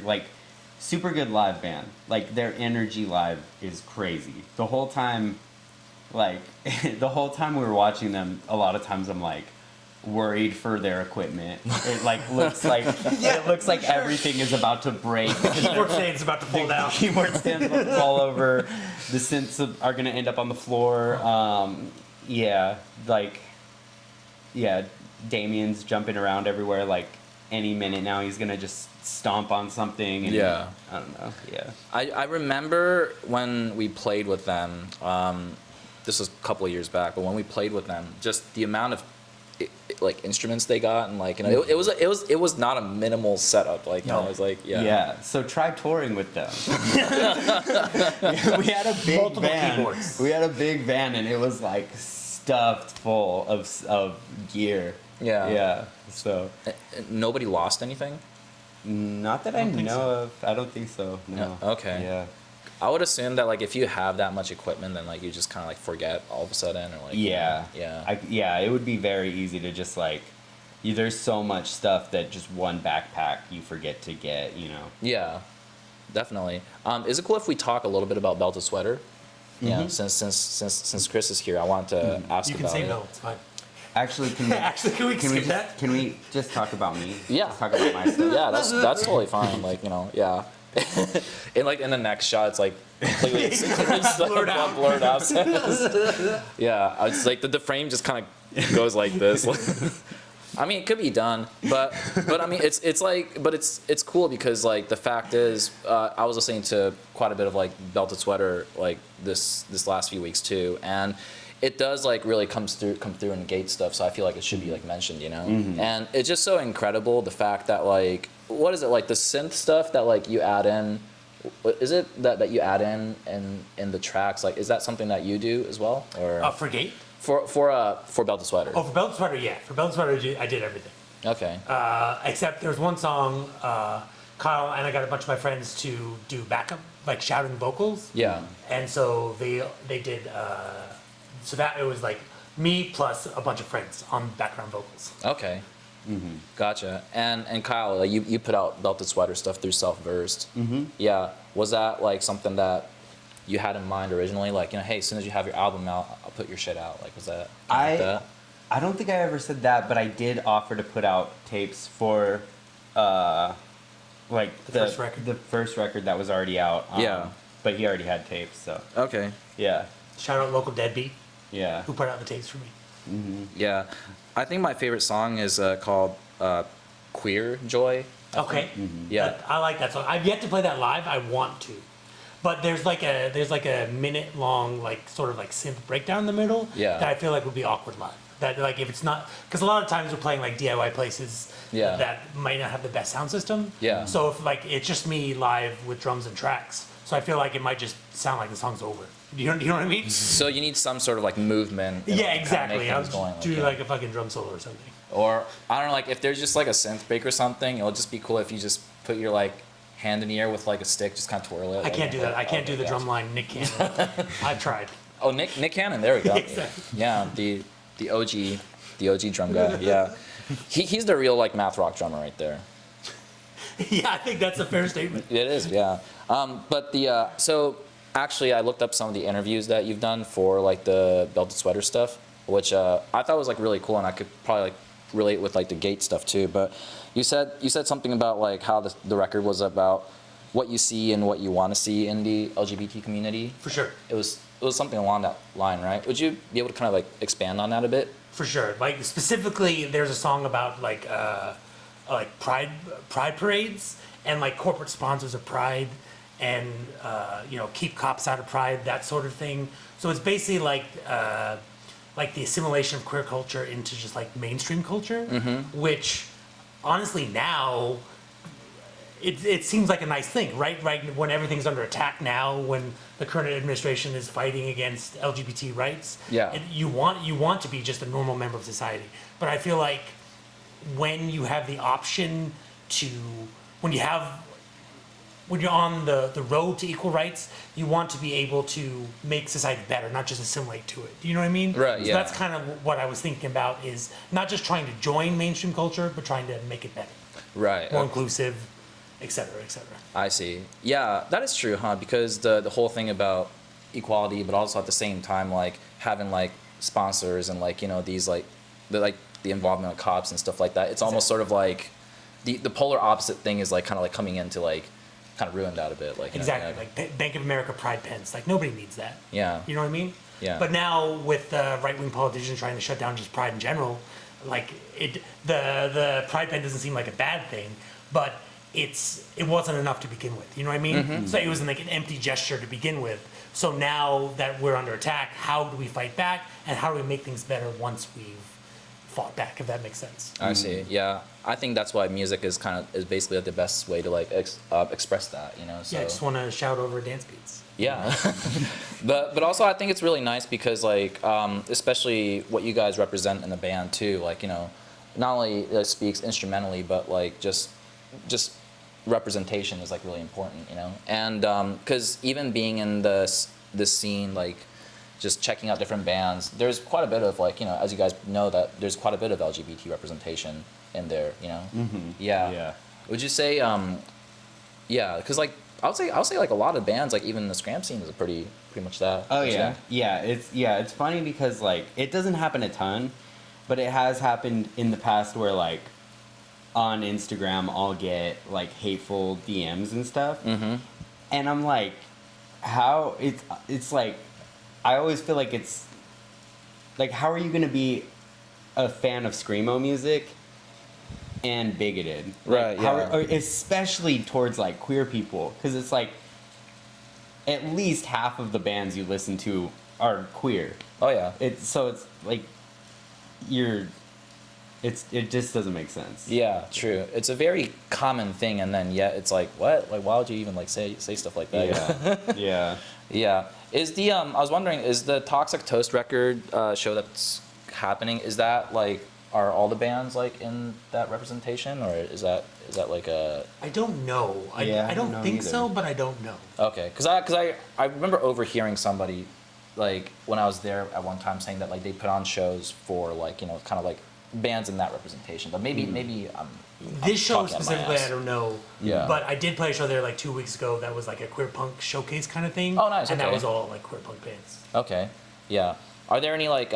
Speaker 2: good live band. Like their energy live is crazy. The whole time we were watching them, a lot of times I'm like worried for their equipment. It looks like everything is about to break.
Speaker 3: Keyboard stand's about to fall down.
Speaker 2: Keyboard stands about to fall over. The synths are gonna end up on the floor. Damien's jumping around everywhere. Like any minute now, he's gonna just stomp on something. And,
Speaker 1: Yeah.
Speaker 2: I don't know. Yeah.
Speaker 1: I remember when we played with them. This was a couple of years back, but when we played with them, just the amount of like instruments they got, and like, you know, it was not a minimal setup. Like, you know, it was like, yeah.
Speaker 2: Yeah. So try touring with them. We had a big
Speaker 3: Multiple
Speaker 2: van.
Speaker 3: keyboards.
Speaker 2: We had a big van, and it was like stuffed full of gear.
Speaker 1: Yeah.
Speaker 2: Yeah. So
Speaker 1: Nobody lost anything.
Speaker 2: not that I
Speaker 3: don't think
Speaker 2: know
Speaker 3: so.
Speaker 2: of. I don't think so. No.
Speaker 1: Yeah, okay.
Speaker 2: Yeah.
Speaker 1: I would assume that like if you have that much equipment, then like you just kind of like forget all of a sudden, or like,
Speaker 2: Yeah.
Speaker 1: yeah.
Speaker 2: It would be very easy to just like, there's so much stuff that just one backpack you forget to get, you know.
Speaker 1: Yeah, definitely. Is it cool if we talk a little bit about Belted Sweater? Yeah, since Chris is here, I want to ask
Speaker 3: You can
Speaker 1: about
Speaker 3: say
Speaker 1: it.
Speaker 3: no, it's fine.
Speaker 2: Actually, can we,
Speaker 3: Actually, can we skip that?
Speaker 2: Can we just talk about me?
Speaker 1: Yeah.
Speaker 2: Just talk about my stuff.
Speaker 1: Yeah, that's totally fine. Like, you know, yeah. In the next shot, it's like completely it's like
Speaker 3: Blurred out.
Speaker 1: blurred out. Yeah, it's like the frame just kind of goes like this. I mean, it could be done, but I mean, it's cool because like the fact is, I was listening to quite a bit of like Belted Sweater like this last few weeks too, and it does like really come through in Gayt stuff. So I feel like it should be like mentioned, you know. And it's just so incredible the fact that like, what is it, like the synth stuff that like you add in is it that you add in the tracks? Like, is that something that you do as well, or
Speaker 3: For Gayt?
Speaker 1: for Belt to Sweater?
Speaker 3: Oh, for Belt Sweater, yeah. For Belt Sweater, I did everything.
Speaker 1: Okay.
Speaker 3: Except there's one song, Kyle and I got a bunch of my friends to do backup, like shouting vocals.
Speaker 1: Yeah.
Speaker 3: And so they did, so that it was like me plus a bunch of friends on background vocals.
Speaker 1: Okay. Gotcha. And Kyle, like, you put out Belted Sweater stuff through Self-Versed. Yeah. Was that like something that you had in mind originally? Like, hey, as soon as you have your album out, I'll put your shit out. Like, was that like that?
Speaker 2: I don't think I ever said that, but I did offer to put out tapes for, like
Speaker 3: The first record?
Speaker 2: The first record that was already out.
Speaker 1: Yeah.
Speaker 2: But he already had tapes, so
Speaker 1: Okay.
Speaker 2: yeah,
Speaker 3: Shout out local Deadbeat,
Speaker 2: yeah.
Speaker 3: who put out the tapes for me.
Speaker 1: Yeah. I think my favorite song is called Queer Joy.
Speaker 3: Okay.
Speaker 1: Yeah.
Speaker 3: I like that song. I've yet to play that live. I want to. But there's like a minute long like sort of like synth breakdown in the middle
Speaker 1: Yeah.
Speaker 3: that I feel like would be awkward live. That like if it's not, because a lot of times we're playing like DIY places
Speaker 1: Yeah.
Speaker 3: that might not have the best sound system.
Speaker 1: Yeah.
Speaker 3: So if like it's just me live with drums and tracks, so I feel like it might just sound like the song's over. You know what I mean?
Speaker 1: So you need some sort of like movement. and,
Speaker 3: Yeah,
Speaker 1: like, kinda
Speaker 3: exactly.
Speaker 1: make
Speaker 3: I'll
Speaker 1: things
Speaker 3: just
Speaker 1: going,
Speaker 3: do
Speaker 1: yeah.
Speaker 3: like a fucking drum solo or something.
Speaker 1: Or I don't know, like if there's just like a synth break or something, it'll just be cool if you just put your like hand in the air with like a stick, just kind of twirl it.
Speaker 3: I can't do that. I can't do the drum line Nick Cannon. I've tried.
Speaker 1: Oh, Nick Cannon, there we go.
Speaker 3: Exactly.
Speaker 1: Yeah, the OG drum guy. Yeah, he's the real like math rock drummer right there.
Speaker 3: Yeah, I think that's a fair statement.
Speaker 1: It is, yeah. But so actually, I looked up some of the interviews that you've done for like the Belted Sweater stuff, which I thought was like really cool, and I could probably like relate with like the Gayt stuff too. But you said something about like how the record was about what you see and what you want to see in the LGBT community.
Speaker 3: For sure.
Speaker 1: It was something along that line, right? Would you be able to kind of like expand on that a bit?
Speaker 3: For sure. Like specifically, there's a song about like pride parades and like corporate sponsors of pride, and keep cops out of pride, that sort of thing. So it's basically like the assimilation of queer culture into just like mainstream culture, which honestly now it seems like a nice thing, right? Right when everything's under attack now, when the current administration is fighting against LGBT rights,
Speaker 1: Yeah.
Speaker 3: you want to be just a normal member of society. But I feel like when you have the option to, when you're on the road to equal rights, you want to be able to make society better, not just assimilate to it. Do you know what I mean?
Speaker 1: Right,
Speaker 3: So
Speaker 1: yeah.
Speaker 3: that's kind of what I was thinking about, is not just trying to join mainstream culture, but trying to make it better,
Speaker 1: Right.
Speaker 3: more inclusive, et cetera, et cetera.
Speaker 1: I see. Yeah, that is true, huh? Because the whole thing about equality, but also at the same time, like having like sponsors and like these like the involvement of cops and stuff like that. It's almost sort of like the polar opposite thing is like kind of like coming into like kind of ruined that a bit. Like
Speaker 3: Exactly, like Bank of America pride pens. Like nobody needs that.
Speaker 1: Yeah.
Speaker 3: You know what I mean?
Speaker 1: Yeah.
Speaker 3: But now with right-wing politicians trying to shut down just pride in general, like the pride pen doesn't seem like a bad thing, but it wasn't enough to begin with. You know what I mean? So it was like an empty gesture to begin with. So now that we're under attack, how do we fight back, and how do we make things better once we've fought back? If that makes sense.
Speaker 1: I see. Yeah, I think that's why music is basically like the best way to like express that. So.
Speaker 3: Yeah, I just want to shout over dance beats.
Speaker 1: Yeah, but also I think it's really nice because like especially what you guys represent in the band too. Like not only speaks instrumentally, but like just representation is like really important. And because even being in this scene, like just checking out different bands, there's quite a bit of like as you guys know, that there's quite a bit of LGBT representation in there. Yeah.
Speaker 2: Yeah.
Speaker 1: Would you say yeah? Because like I'll say like a lot of bands, like even the scram scene is pretty much that.
Speaker 2: Oh
Speaker 1: don't you
Speaker 2: yeah,
Speaker 1: think?
Speaker 2: it's funny because like it doesn't happen a ton, but it has happened in the past where like on Instagram I'll get like hateful DMs and stuff, and I'm like, how it's like, I always feel like it's like, how are you gonna be a fan of screamo music and bigoted,
Speaker 1: Right,
Speaker 2: like,
Speaker 1: yeah.
Speaker 2: or especially towards like queer people, because it's like at least half of the bands you listen to are queer.
Speaker 1: Oh yeah.
Speaker 2: It's like you're it just doesn't make sense.
Speaker 1: Yeah, true. It's a very common thing, and then yet it's like, what? Like, why would you even like say stuff like that?
Speaker 2: Yeah. Yeah.
Speaker 1: Yeah. Is the I was wondering, is the Toxic Toast record show that's happening? Is that like, are all the bands like in that representation, or is that like a?
Speaker 3: I don't know.
Speaker 2: Yeah,
Speaker 3: I don't
Speaker 2: know
Speaker 3: think
Speaker 2: either.
Speaker 3: so, but I don't know.
Speaker 1: Okay, because I remember overhearing somebody, like when I was there at one time, saying that like they put on shows for like, you know, kind of like bands in that representation, but maybe I'm
Speaker 3: This show
Speaker 1: talking out my
Speaker 3: specifically,
Speaker 1: ass.
Speaker 3: I don't know.
Speaker 1: Yeah.
Speaker 3: But I did play a show there like 2 weeks ago that was like a queer punk showcase kind of thing.
Speaker 1: Oh, nice,
Speaker 3: And that
Speaker 1: okay.
Speaker 3: was all like queer punk bands.
Speaker 1: Okay, yeah. Are there any like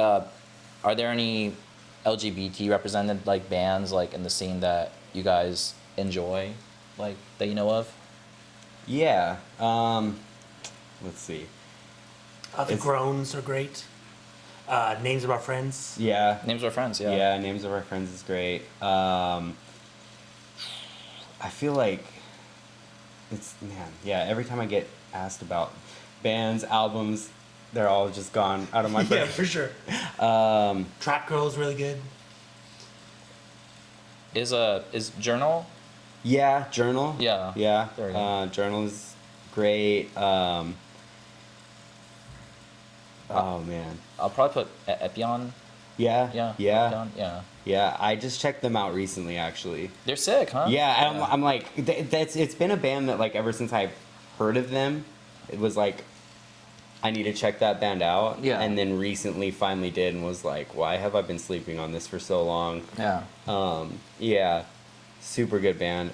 Speaker 1: LGBT represented like bands like in the scene that you guys enjoy, like that you know of?
Speaker 2: Yeah. Let's see.
Speaker 3: The
Speaker 2: It's-
Speaker 3: Groans are great. Names of Our Friends.
Speaker 2: Yeah.
Speaker 1: Names of Our Friends, yeah.
Speaker 2: Yeah, Names of Our Friends is great. I feel like every time I get asked about bands, albums, they're all just gone out of my
Speaker 3: Yeah,
Speaker 2: brain.
Speaker 3: for sure. Trap Girl's really good.
Speaker 1: Is Journal?
Speaker 2: Yeah, Journal.
Speaker 1: Yeah.
Speaker 2: Yeah.
Speaker 1: There we go.
Speaker 2: Journal is great. Oh man.
Speaker 1: I'll probably put Epion.
Speaker 2: Yeah.
Speaker 1: Yeah.
Speaker 2: Yeah.
Speaker 1: Epion, yeah.
Speaker 2: Yeah. I just checked them out recently, actually.
Speaker 1: They're sick, huh?
Speaker 2: Yeah, and I'm like, it's been a band that like ever since I heard of them, it was like, I need to check that band out.
Speaker 1: Yeah.
Speaker 2: And then recently finally did and was like, why have I been sleeping on this for so long?
Speaker 1: Yeah.
Speaker 2: Yeah, super good band.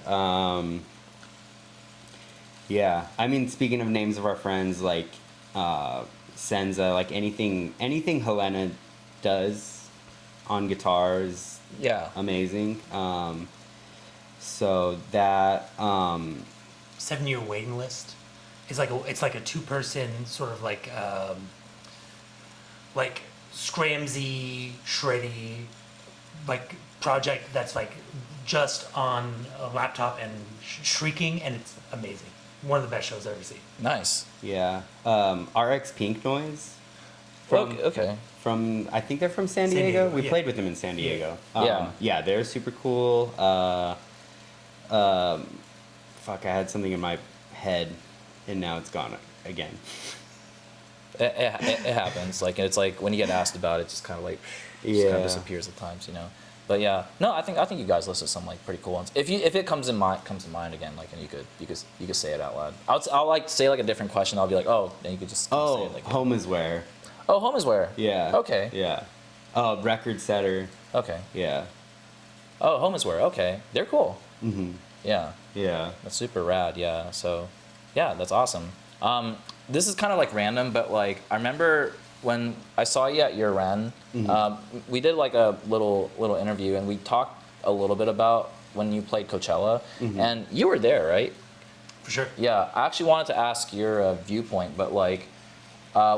Speaker 2: Yeah, I mean, speaking of Names of Our Friends, like Senza, like anything Helena does on guitar is
Speaker 1: Yeah.
Speaker 2: amazing. So that
Speaker 3: 7-Year Waiting List. It's like a 2-person sort of like scramsy, shreddy, like project that's like just on a laptop and shrieking, and it's amazing. One of the best shows I've ever seen.
Speaker 1: Nice.
Speaker 2: yeah, RX Pink Noise.
Speaker 1: Okay.
Speaker 2: From I think they're from San
Speaker 3: San
Speaker 2: Diego.
Speaker 3: Diego,
Speaker 2: We
Speaker 3: yeah.
Speaker 2: played with them in San Diego.
Speaker 1: Yeah.
Speaker 2: Yeah, they're super cool. Fuck, I had something in my head, and now it's gone again.
Speaker 1: It happens. Like it's like when you get asked about it, it just kind of like just kind
Speaker 2: Yeah.
Speaker 1: of disappears at times, you know. But yeah, no, I think you guys listed some like pretty cool ones. If it comes in mind again, like, and you could say it out loud. I'll like say like a different question. I'll be like, oh, then you could just kinda say
Speaker 2: Oh,
Speaker 1: it like,
Speaker 2: Home is Where.
Speaker 1: oh, Home is Where.
Speaker 2: Yeah.
Speaker 1: Okay.
Speaker 2: Yeah. Oh, Record Setter.
Speaker 1: Okay.
Speaker 2: Yeah.
Speaker 1: Oh, Home is Where. Okay, they're cool.
Speaker 2: Mhm.
Speaker 1: Yeah,
Speaker 2: Yeah.
Speaker 1: that's super rad. Yeah. So, yeah, that's awesome. This is kind of like random, but like I remember when I saw you at Year Ren, we did like a little interview, and we talked a little bit about when you played Coachella, and you were there, right?
Speaker 3: For sure.
Speaker 1: Yeah, I actually wanted to ask your viewpoint, but like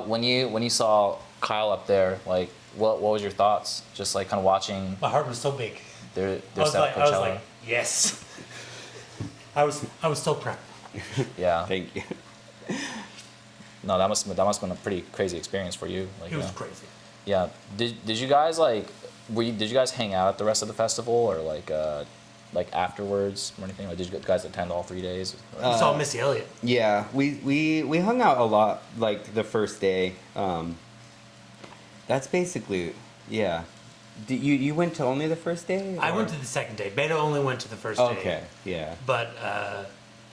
Speaker 1: when you saw Kyle up there, like what was your thoughts? Just like kind of watching
Speaker 3: My heart was so big.
Speaker 1: their
Speaker 3: I was
Speaker 1: set at
Speaker 3: like,
Speaker 1: Coachella.
Speaker 3: yes. I was so proud.
Speaker 1: Yeah.
Speaker 2: Thank you.
Speaker 1: No, that must have been a pretty crazy experience for you. Like,
Speaker 3: It was
Speaker 1: yeah.
Speaker 3: crazy.
Speaker 1: Yeah. Did you guys like did you guys hang out at the rest of the festival, or like afterwards or anything? Like did you guys attend all 3 days?
Speaker 3: We saw Missy Elliott.
Speaker 2: Yeah, we hung out a lot like the first day. That's basically yeah. You went to only the first day?
Speaker 3: I
Speaker 2: or-
Speaker 3: went to the second day. Beta only went to the first day.
Speaker 2: Okay, yeah.
Speaker 3: But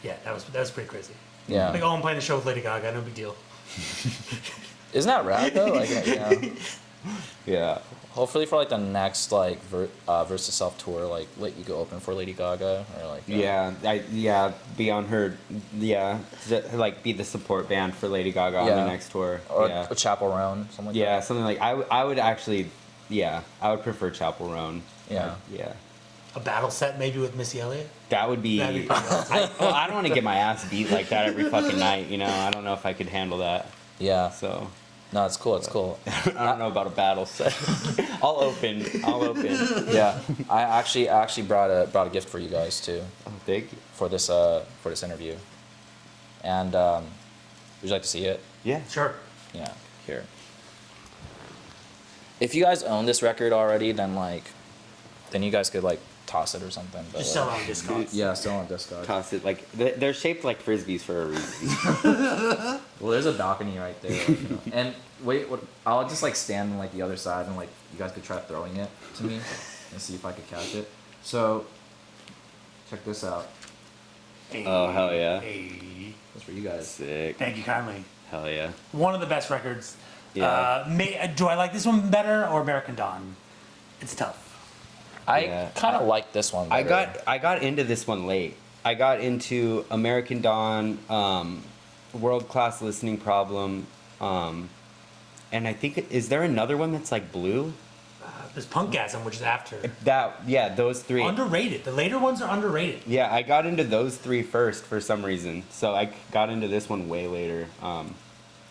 Speaker 3: yeah, that was pretty crazy.
Speaker 1: Yeah.
Speaker 3: Like, oh, I'm playing the show with Lady Gaga. No big deal.
Speaker 1: Isn't that rad though? Like, yeah.
Speaker 2: Yeah.
Speaker 1: Hopefully for like the next like Versus Self tour, like let you go open for Lady Gaga, or like
Speaker 2: Be on her like be the support band for Lady Gaga on
Speaker 1: Yeah.
Speaker 2: the next tour.
Speaker 1: or
Speaker 2: yeah.
Speaker 1: a Chaperone, something like
Speaker 2: Yeah,
Speaker 1: that.
Speaker 2: something like I would actually I would prefer Chapel Roan.
Speaker 1: Yeah.
Speaker 2: Yeah.
Speaker 3: A battle set maybe with Missy Elliott.
Speaker 2: That would be.
Speaker 3: That'd be pretty awesome.
Speaker 2: I don't want to get my ass beat like that every fucking night. You know, I don't know if I could handle that.
Speaker 1: Yeah.
Speaker 2: So
Speaker 1: No, it's cool. It's cool.
Speaker 2: I don't know about a battle set. I'll open.
Speaker 1: Yeah. I actually brought a gift for you guys too
Speaker 2: Oh, thank you.
Speaker 1: for this interview. And would you like to see it?
Speaker 2: Yeah.
Speaker 3: Sure.
Speaker 1: Yeah. Here. If you guys own this record already, then like then you guys could like toss it or something. But,
Speaker 3: Just
Speaker 1: like,
Speaker 3: sell on Discogs.
Speaker 1: yeah, still on Discogs.
Speaker 2: Toss it like they're shaped like frisbees for a reason.
Speaker 1: Well, there's a balcony right there. Like, you know. And wait, what? I'll just like stand on like the other side and like you guys could try throwing it to me and see if I could catch it. So check this out.
Speaker 3: Hey,
Speaker 2: Oh, hell yeah.
Speaker 3: Hey.
Speaker 1: That's for you guys.
Speaker 2: Sick.
Speaker 3: Thank you kindly.
Speaker 2: Hell yeah.
Speaker 3: One of the best records.
Speaker 2: Yeah.
Speaker 3: Do I like this one better or American Dawn? It's tough.
Speaker 1: I
Speaker 2: Yeah.
Speaker 1: kind of like this one. Better.
Speaker 2: I got into this one late. I got into American Dawn, World Class Listening Problem, and I think is there another one that's like blue?
Speaker 3: There's Punkgasm, which is after.
Speaker 2: Those three.
Speaker 3: Underrated. The later ones are underrated.
Speaker 2: Yeah, I got into those three first for some reason. So I got into this one way later, and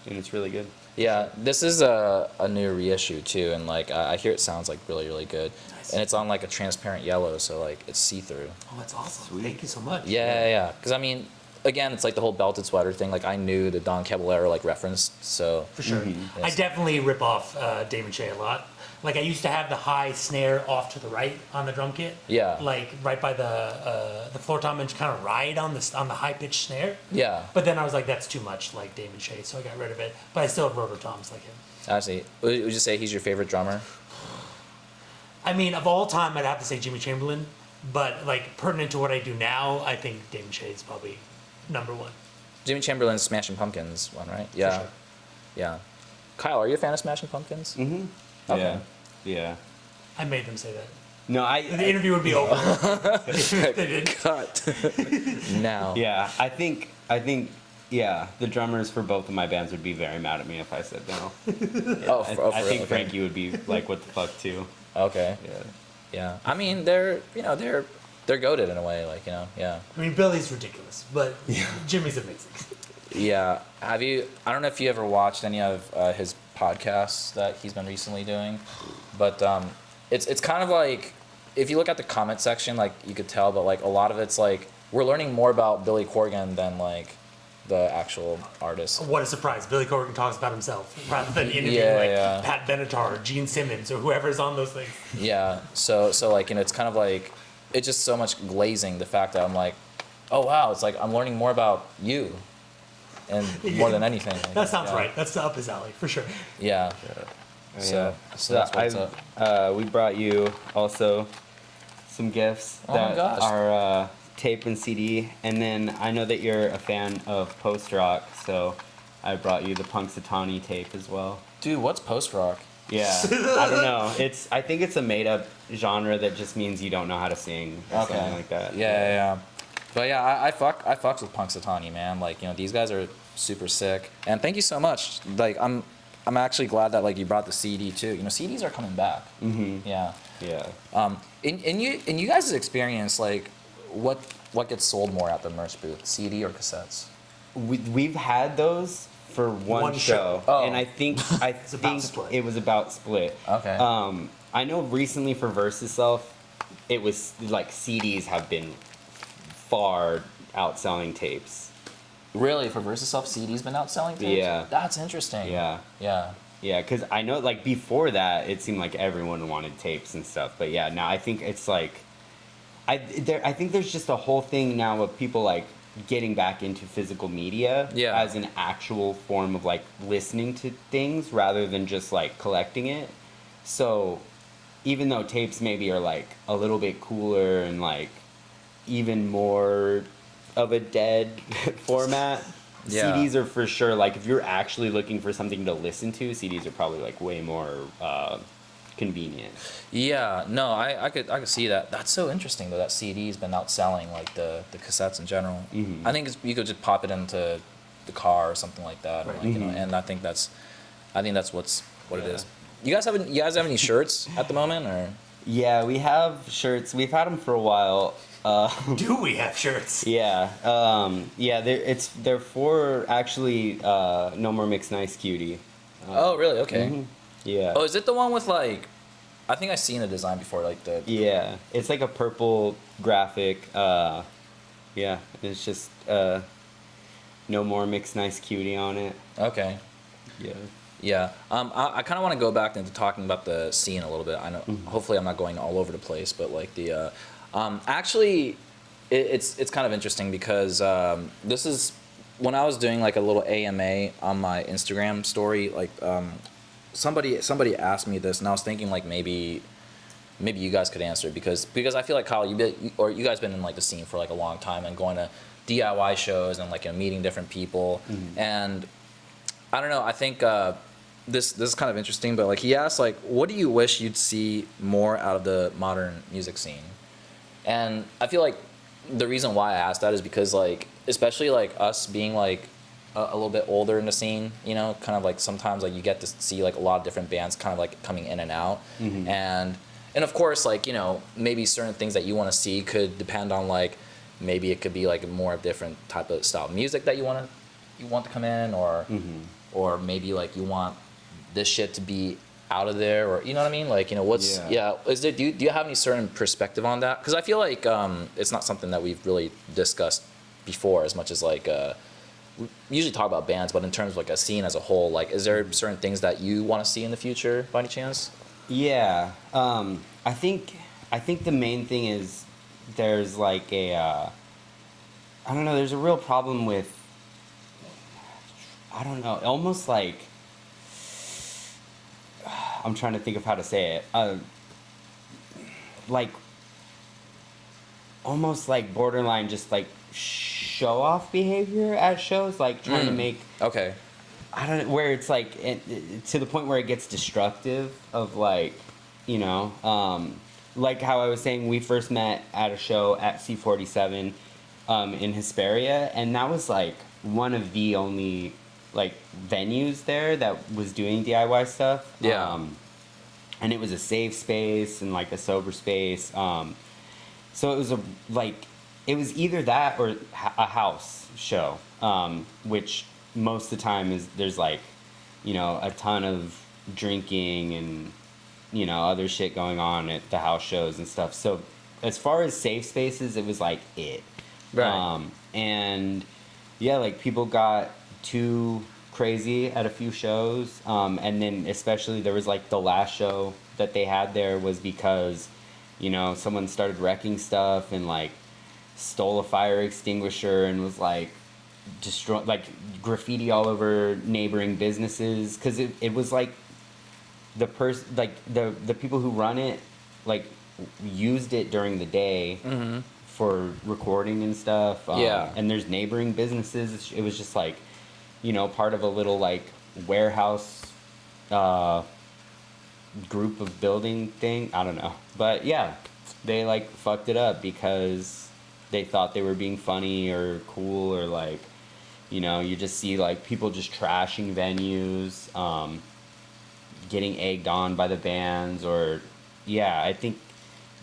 Speaker 2: it's really good.
Speaker 1: Yeah, this is a new reissue too, and like I hear it sounds like really really good,
Speaker 3: Nice.
Speaker 1: and it's on like a transparent yellow, so like it's see through.
Speaker 3: Oh, that's awesome.
Speaker 2: Sweet.
Speaker 3: Thank you so much.
Speaker 1: Yeah. Because I mean, again, it's like the whole belted sweater thing. Like I knew the Don Caballero like reference, so
Speaker 3: For sure.
Speaker 2: Mm-hmm.
Speaker 3: I definitely rip off Damon Shea a lot. Like I used to have the high snare off to the right on the drum kit.
Speaker 1: Yeah.
Speaker 3: Like right by the floor tom and kind of ride on the high pitched snare.
Speaker 1: yeah.
Speaker 3: But then I was like, that's too much like Damon Shea, so I got rid of it. But I still have rotor toms like him.
Speaker 1: I see. Would you say he's your favorite drummer?
Speaker 3: I mean, of all time, I'd have to say Jimmy Chamberlain. But like pertinent to what I do now, I think Damon Shea is probably number one.
Speaker 1: Jimmy Chamberlain's Smashing Pumpkins one, right? Yeah.
Speaker 3: sure.
Speaker 1: Yeah. Kyle, are you a fan of Smashing Pumpkins?
Speaker 2: Mm-hmm.
Speaker 1: Okay.
Speaker 2: Yeah.
Speaker 3: I made them say that.
Speaker 2: No,
Speaker 3: The interview would be over. If they didn't.
Speaker 1: Cut. Now.
Speaker 2: Yeah, I think yeah, the drummers for both of my bands would be very mad at me if I said no.
Speaker 1: Oh,
Speaker 2: I
Speaker 1: for real?
Speaker 2: think
Speaker 1: Okay.
Speaker 2: Frankie would be like, "What the fuck," too.
Speaker 1: Okay.
Speaker 2: Yeah.
Speaker 1: Yeah. I mean, they're goated in a way, like, yeah.
Speaker 3: I mean, Billy's ridiculous, but Jimmy's amazing.
Speaker 1: Yeah. I don't know if you ever watched any of his podcasts that he's been recently doing, but it's kind of like, if you look at the comment section, like, you could tell, but like a lot of it's like, we're learning more about Billy Corgan than like the actual artist.
Speaker 3: What a surprise. Billy Corgan talks about himself rather than interviewing
Speaker 1: Yeah.
Speaker 3: Pat Benatar or Gene Simmons or whoever's on those things.
Speaker 1: Yeah. So like, it's kind of like, it's just so much glazing, the fact that I'm like, oh wow, it's like I'm learning more about you, and more than anything. Like,
Speaker 3: That sounds
Speaker 1: yeah.
Speaker 3: right. That's up his alley, for sure.
Speaker 1: Yeah. So that's what's up.
Speaker 2: We brought you also some gifts
Speaker 1: Oh my
Speaker 2: that
Speaker 1: gosh.
Speaker 2: are tape and CD, and then I know that you're a fan of post rock, so I brought you the Punxsutawney tape as well.
Speaker 1: Dude, what's post rock?
Speaker 2: Yeah, I don't know. I think it's a made up genre that just means you don't know how to sing or something like that.
Speaker 1: Yeah. But yeah, I fucks with Punxsutawney, man. Like, these guys are super sick. And thank you so much. Like, I'm actually glad that like you brought the CD too. CDs are coming back.
Speaker 2: Mm-hmm.
Speaker 1: Yeah.
Speaker 2: Yeah.
Speaker 1: In you guys' experience, like, what gets sold more at the merch booth, CD or cassettes?
Speaker 2: We've had those for one
Speaker 3: One
Speaker 2: show,
Speaker 3: show.
Speaker 1: Oh.
Speaker 2: and I think
Speaker 3: about split.
Speaker 2: it was about split.
Speaker 1: Okay.
Speaker 2: I know recently for Versus Self, it was like CDs have been far outselling tapes.
Speaker 1: Really, for Versus Self, CD's been outselling tapes?
Speaker 2: Yeah.
Speaker 1: That's interesting.
Speaker 2: Yeah.
Speaker 1: Yeah.
Speaker 2: Yeah, because I know like before that, it seemed like everyone wanted tapes and stuff. But yeah, now I think it's like, I think there's just a whole thing now of people like getting back into physical media
Speaker 1: Yeah.
Speaker 2: as an actual form of like listening to things rather than just like collecting it. So even though tapes maybe are like a little bit cooler and like even more of a dead format,
Speaker 1: Yeah.
Speaker 2: CDs are for sure, like if you're actually looking for something to listen to, CDs are probably like way more convenient.
Speaker 1: Yeah, no, I could see that. That's so interesting though. That CD's been outselling like the cassettes in general.
Speaker 2: Mhm.
Speaker 1: I think you could just pop it into the car or something like that, or
Speaker 3: Right.
Speaker 1: like,
Speaker 2: Mhm.
Speaker 1: and I think that's what it
Speaker 2: Yeah.
Speaker 1: is. You guys have any shirts at the moment, or?
Speaker 2: Yeah, we have shirts. We've had them for a while.
Speaker 3: Do we have shirts?
Speaker 2: Yeah, they're for actually No More Mixed Nice Cutie.
Speaker 1: Oh, really? Okay.
Speaker 2: Mhm. Yeah.
Speaker 1: Oh, is it the one with like? I think I've seen the design before, like the.
Speaker 2: Yeah, it's like a purple graphic. Yeah, it's just No More Mixed Nice Cutie on it.
Speaker 1: Okay.
Speaker 2: Yeah.
Speaker 1: Yeah. I kind of want to go back into talking about the scene a little bit. I know, hopefully I'm not going all over the place, but like actually, it's kind of interesting because this is when I was doing like a little AMA on my Instagram story. Like somebody asked me this, and I was thinking like maybe you guys could answer it because I feel like Kyle, you guys been in like the scene for like a long time and going to DIY shows and like meeting different people, and I don't know. I think this is kind of interesting, but like he asked like, what do you wish you'd see more out of the modern music scene? And I feel like the reason why I asked that is because like, especially like us being like a little bit older in the scene, you know, kind of like sometimes like you get to see like a lot of different bands kind of like coming in and out, and of course like, you know, maybe certain things that you want to see could depend on like maybe it could be like more of different type of style of music that you want to come in, or maybe like you want this shit to be out of there, or you know what I mean, like, you know, what's is there, do you have any certain perspective on that? Because I feel like it's not something that we've really discussed before as much as like we usually talk about bands, but in terms of like a scene as a whole, like is there certain things that you want to see in the future by any chance?
Speaker 2: Yeah, I think the main thing is there's like a I don't know, there's a real problem with, I don't know, almost like, I'm trying to think of how to say it, like almost like borderline just like show off behavior at shows, like trying to make,
Speaker 1: Okay.
Speaker 2: I don't know, where it's like to the point where it gets destructive of like, you know, like how I was saying, we first met at a show at C47 in Hesperia, and that was like one of the only like venues there that was doing DIY stuff.
Speaker 1: Yeah.
Speaker 2: And it was a safe space and like a sober space. So it was it was either that or a house show, which most of the time is there's like, you know, a ton of drinking and, you know, other shit going on at the house shows and stuff. So as far as safe spaces, it was like it.
Speaker 1: Right.
Speaker 2: And yeah, like people got too crazy at a few shows. And then especially there was like the last show that they had there was because, you know, someone started wrecking stuff and like stole a fire extinguisher and was like like graffiti all over neighboring businesses, because it was like the people who run it like used it during the day for recording and stuff. And there's neighboring businesses. It was just like, you know, part of a little like warehouse group of building thing. I don't know, but yeah, they like fucked it up because they thought they were being funny or cool, or like, you know, you just see like people just trashing venues, getting egged on by the bands, or yeah, I think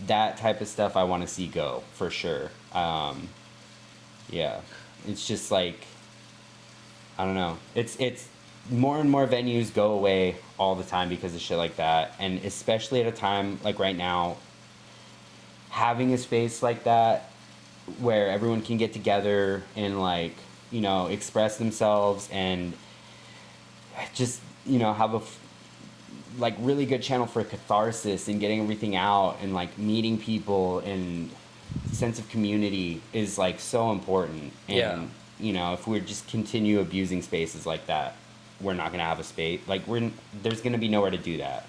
Speaker 2: that type of stuff I want to see go for sure. Yeah, it's just like, I don't know, it's more and more venues go away all the time because of shit like that, and especially at a time like right now, having a space like that where everyone can get together and like, you know, express themselves and just, you know, have a like really good channel for catharsis and getting everything out and like meeting people and sense of community is like so important. And you know, if we just continue abusing spaces like that, we're not gonna have a space, like there's gonna be nowhere to do that.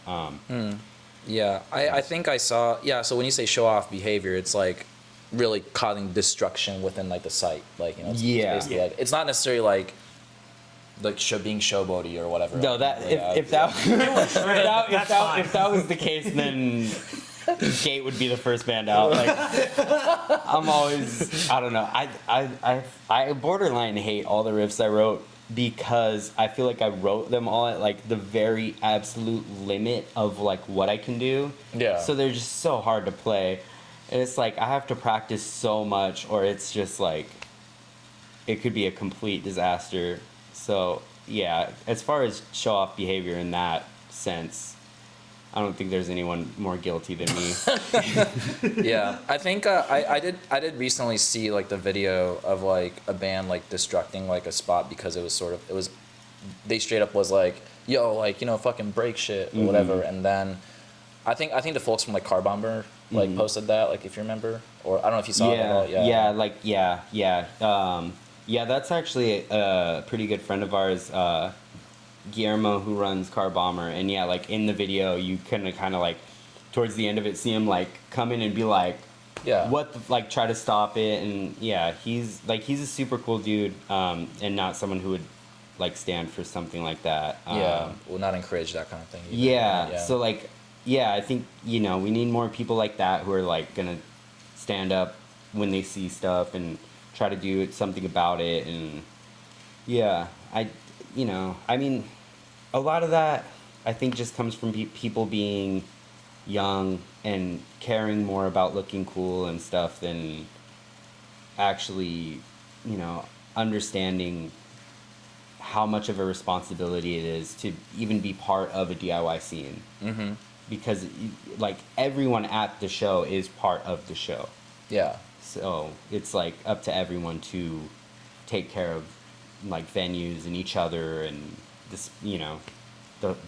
Speaker 1: Yeah, I think I saw, so when you say show off behavior, it's like really causing destruction within like the site, like, you know, it's basically like, it's not necessarily like being showboaty or whatever.
Speaker 2: No, that if that was the case, then Gayt would be the first band out. Like, I'm always, I don't know, I borderline hate all the riffs I wrote because I feel like I wrote them all at like the very absolute limit of like what I can do.
Speaker 1: Yeah.
Speaker 2: So they're just so hard to play. And it's like I have to practice so much, or it's just like it could be a complete disaster. So yeah, as far as show off behavior in that sense, I don't think there's anyone more guilty than me.
Speaker 1: Yeah, I think I did recently see like the video of like a band like destructing like a spot because it was they straight up was like yo, like, you know, fucking break shit or whatever. And then I think the folks from like Car Bomber like posted that, like, if you remember, or I don't know if you saw it at all.
Speaker 2: Yeah, that's actually a pretty good friend of ours, Guillermo, who runs Car Bomber, and yeah, like in the video, you kind of like towards the end of it see him like come in and be like,
Speaker 1: Yeah.
Speaker 2: what the, like try to stop it, and yeah, he's a super cool dude, and not someone who would like stand for something like that.
Speaker 1: Will not encourage that kind of thing either.
Speaker 2: Yeah. So like, yeah, I think, you know, we need more people like that who are like gonna stand up when they see stuff and try to do something about it. And yeah, I mean, a lot of that I think just comes from people being young and caring more about looking cool and stuff than actually, you know, understanding how much of a responsibility it is to even be part of a DIY scene.
Speaker 1: Mm-hmm.
Speaker 2: Because like everyone at the show is part of the show.
Speaker 1: Yeah.
Speaker 2: So it's like up to everyone to take care of like venues and each other and this, you know,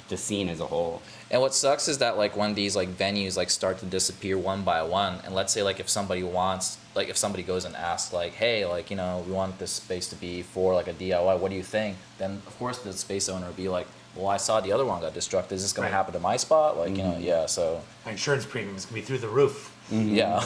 Speaker 2: the scene as a whole.
Speaker 1: And what sucks is that like when these like venues like start to disappear one by one, and let's say like if somebody goes and asks like, hey, like, you know, we want this space to be for like a DIY, what do you think? Then of course the space owner would be like, well, I saw the other one got destructed. Is this going to happen to my spot? Like, you know, yeah. So
Speaker 3: My insurance premium is gonna be through the roof.
Speaker 1: yeah.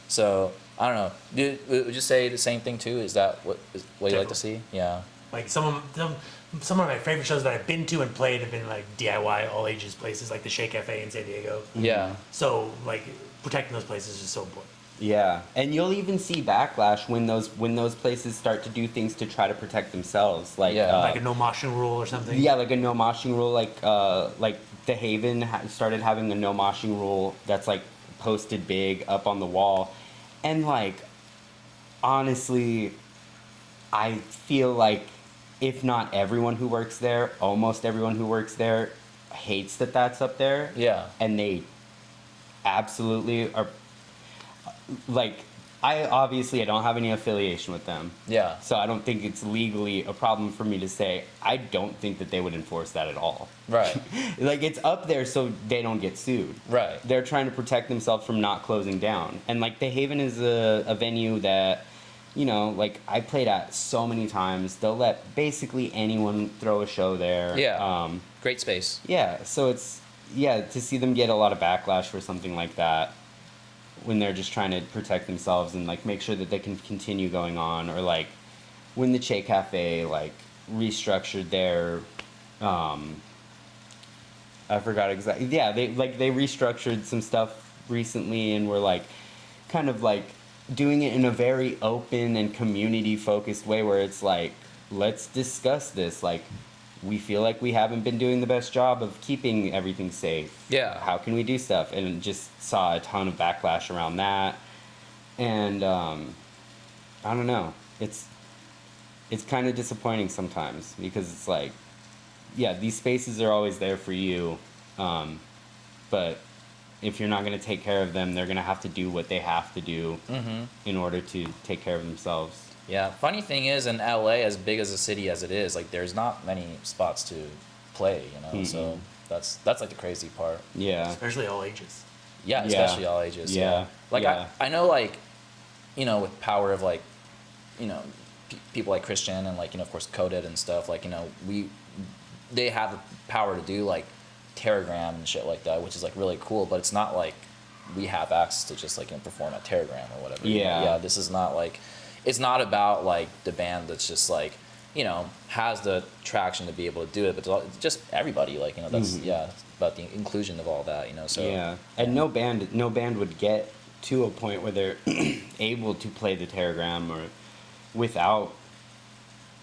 Speaker 1: So I don't know. Would you say the same thing too? Is that what you like to see? Yeah.
Speaker 3: Like some of my favorite shows that I've been to and played have been like DIY all ages places, like the Shea Cafe in San Diego.
Speaker 1: Yeah.
Speaker 3: So like protecting those places is so important.
Speaker 2: Yeah, and you'll even see backlash when those places start to do things to try to protect themselves, like
Speaker 3: Like a no moshing rule or something.
Speaker 2: yeah, like a no moshing rule, like the Haven started having a no moshing rule that's like posted big up on the wall, and like honestly, I feel like if not everyone who works there, almost everyone who works there hates that that's up there.
Speaker 1: Yeah.
Speaker 2: And they absolutely are. Like, I don't have any affiliation with them.
Speaker 1: Yeah.
Speaker 2: So I don't think it's legally a problem for me to say I don't think that they would enforce that at all.
Speaker 1: Right.
Speaker 2: Like, it's up there so they don't get sued.
Speaker 1: Right.
Speaker 2: They're trying to protect themselves from not closing down. And like the Haven is a venue that, you know, like I played at so many times. They'll let basically anyone throw a show there.
Speaker 1: Yeah. Great space.
Speaker 2: Yeah. So it's, yeah, to see them get a lot of backlash for something like that when they're just trying to protect themselves and like make sure that they can continue going on, or like when the Shea Cafe like restructured their I forgot exactly. Yeah, they restructured some stuff recently and were like kind of like doing it in a very open and community focused way where it's like, let's discuss this. Like, we feel like we haven't been doing the best job of keeping everything safe.
Speaker 1: Yeah.
Speaker 2: How can we do stuff? And just saw a ton of backlash around that. And I don't know. It's kind of disappointing sometimes because it's like, yeah, these spaces are always there for you, but if you're not going to take care of them, they're going to have to do what they have to do in order to take care of themselves.
Speaker 1: Yeah. Funny thing is, in LA, as big as a city as it is, like there's not many spots to play, you know. So that's like the crazy part.
Speaker 2: Yeah.
Speaker 3: Especially all ages.
Speaker 1: Yeah, especially all ages.
Speaker 2: Yeah.
Speaker 1: Like
Speaker 2: yeah.
Speaker 1: I know, like, you know, with power of like, you know, people like Christian and like, you know, of course Coded and stuff, like, you know, they have the power to do like Terragram and shit like that, which is like really cool, but it's not like we have access to just like, you know, perform at Terragram or whatever.
Speaker 2: Yeah.
Speaker 1: Yeah, this is not like, it's not about like the band that's just like, you know, has the traction to be able to do it, but it's just everybody, like, you know, that's yeah, it's about the inclusion of all that, you know. So
Speaker 2: yeah, and no band would get to a point where they're able to play the Terragram or without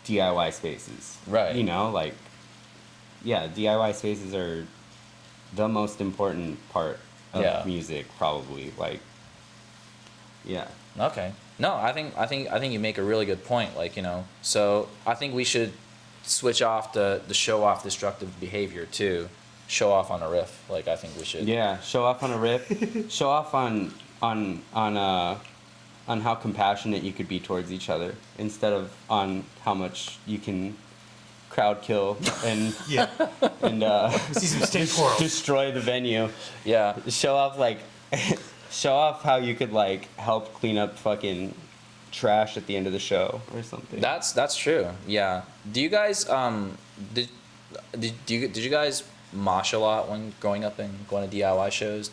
Speaker 2: DIY spaces.
Speaker 1: Right.
Speaker 2: You know, like, yeah, DIY spaces are the most important part of music, probably. Like, yeah.
Speaker 1: Okay. No, I think you make a really good point. Like, you know, so I think we should switch off the show off destructive behavior to show off on a riff. Like, I think we should.
Speaker 2: Yeah, show off on a riff. Show off on how compassionate you could be towards each other instead of on how much you can crowd kill and
Speaker 3: Yeah.
Speaker 2: and
Speaker 3: See some stage quarrels.
Speaker 2: destroy the venue.
Speaker 1: Yeah.
Speaker 2: Show off like show off how you could like help clean up fucking trash at the end of the show or something.
Speaker 1: That's true. Yeah. Do you guys did you guys mosh a lot when growing up and going to DIY shows,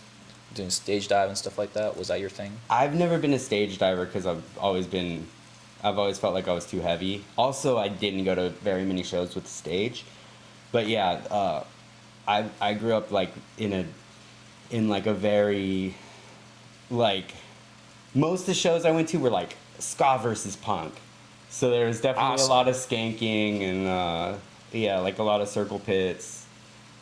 Speaker 1: doing stage dive and stuff like that? Was that your thing?
Speaker 2: I've never been a stage diver because I've always felt like I was too heavy. Also, I didn't go to very many shows with the stage. But yeah, I grew up like in like a very like most of the shows I went to were like ska versus punk. So there was definitely
Speaker 1: Awesome.
Speaker 2: a lot of skanking and yeah, like a lot of circle pits.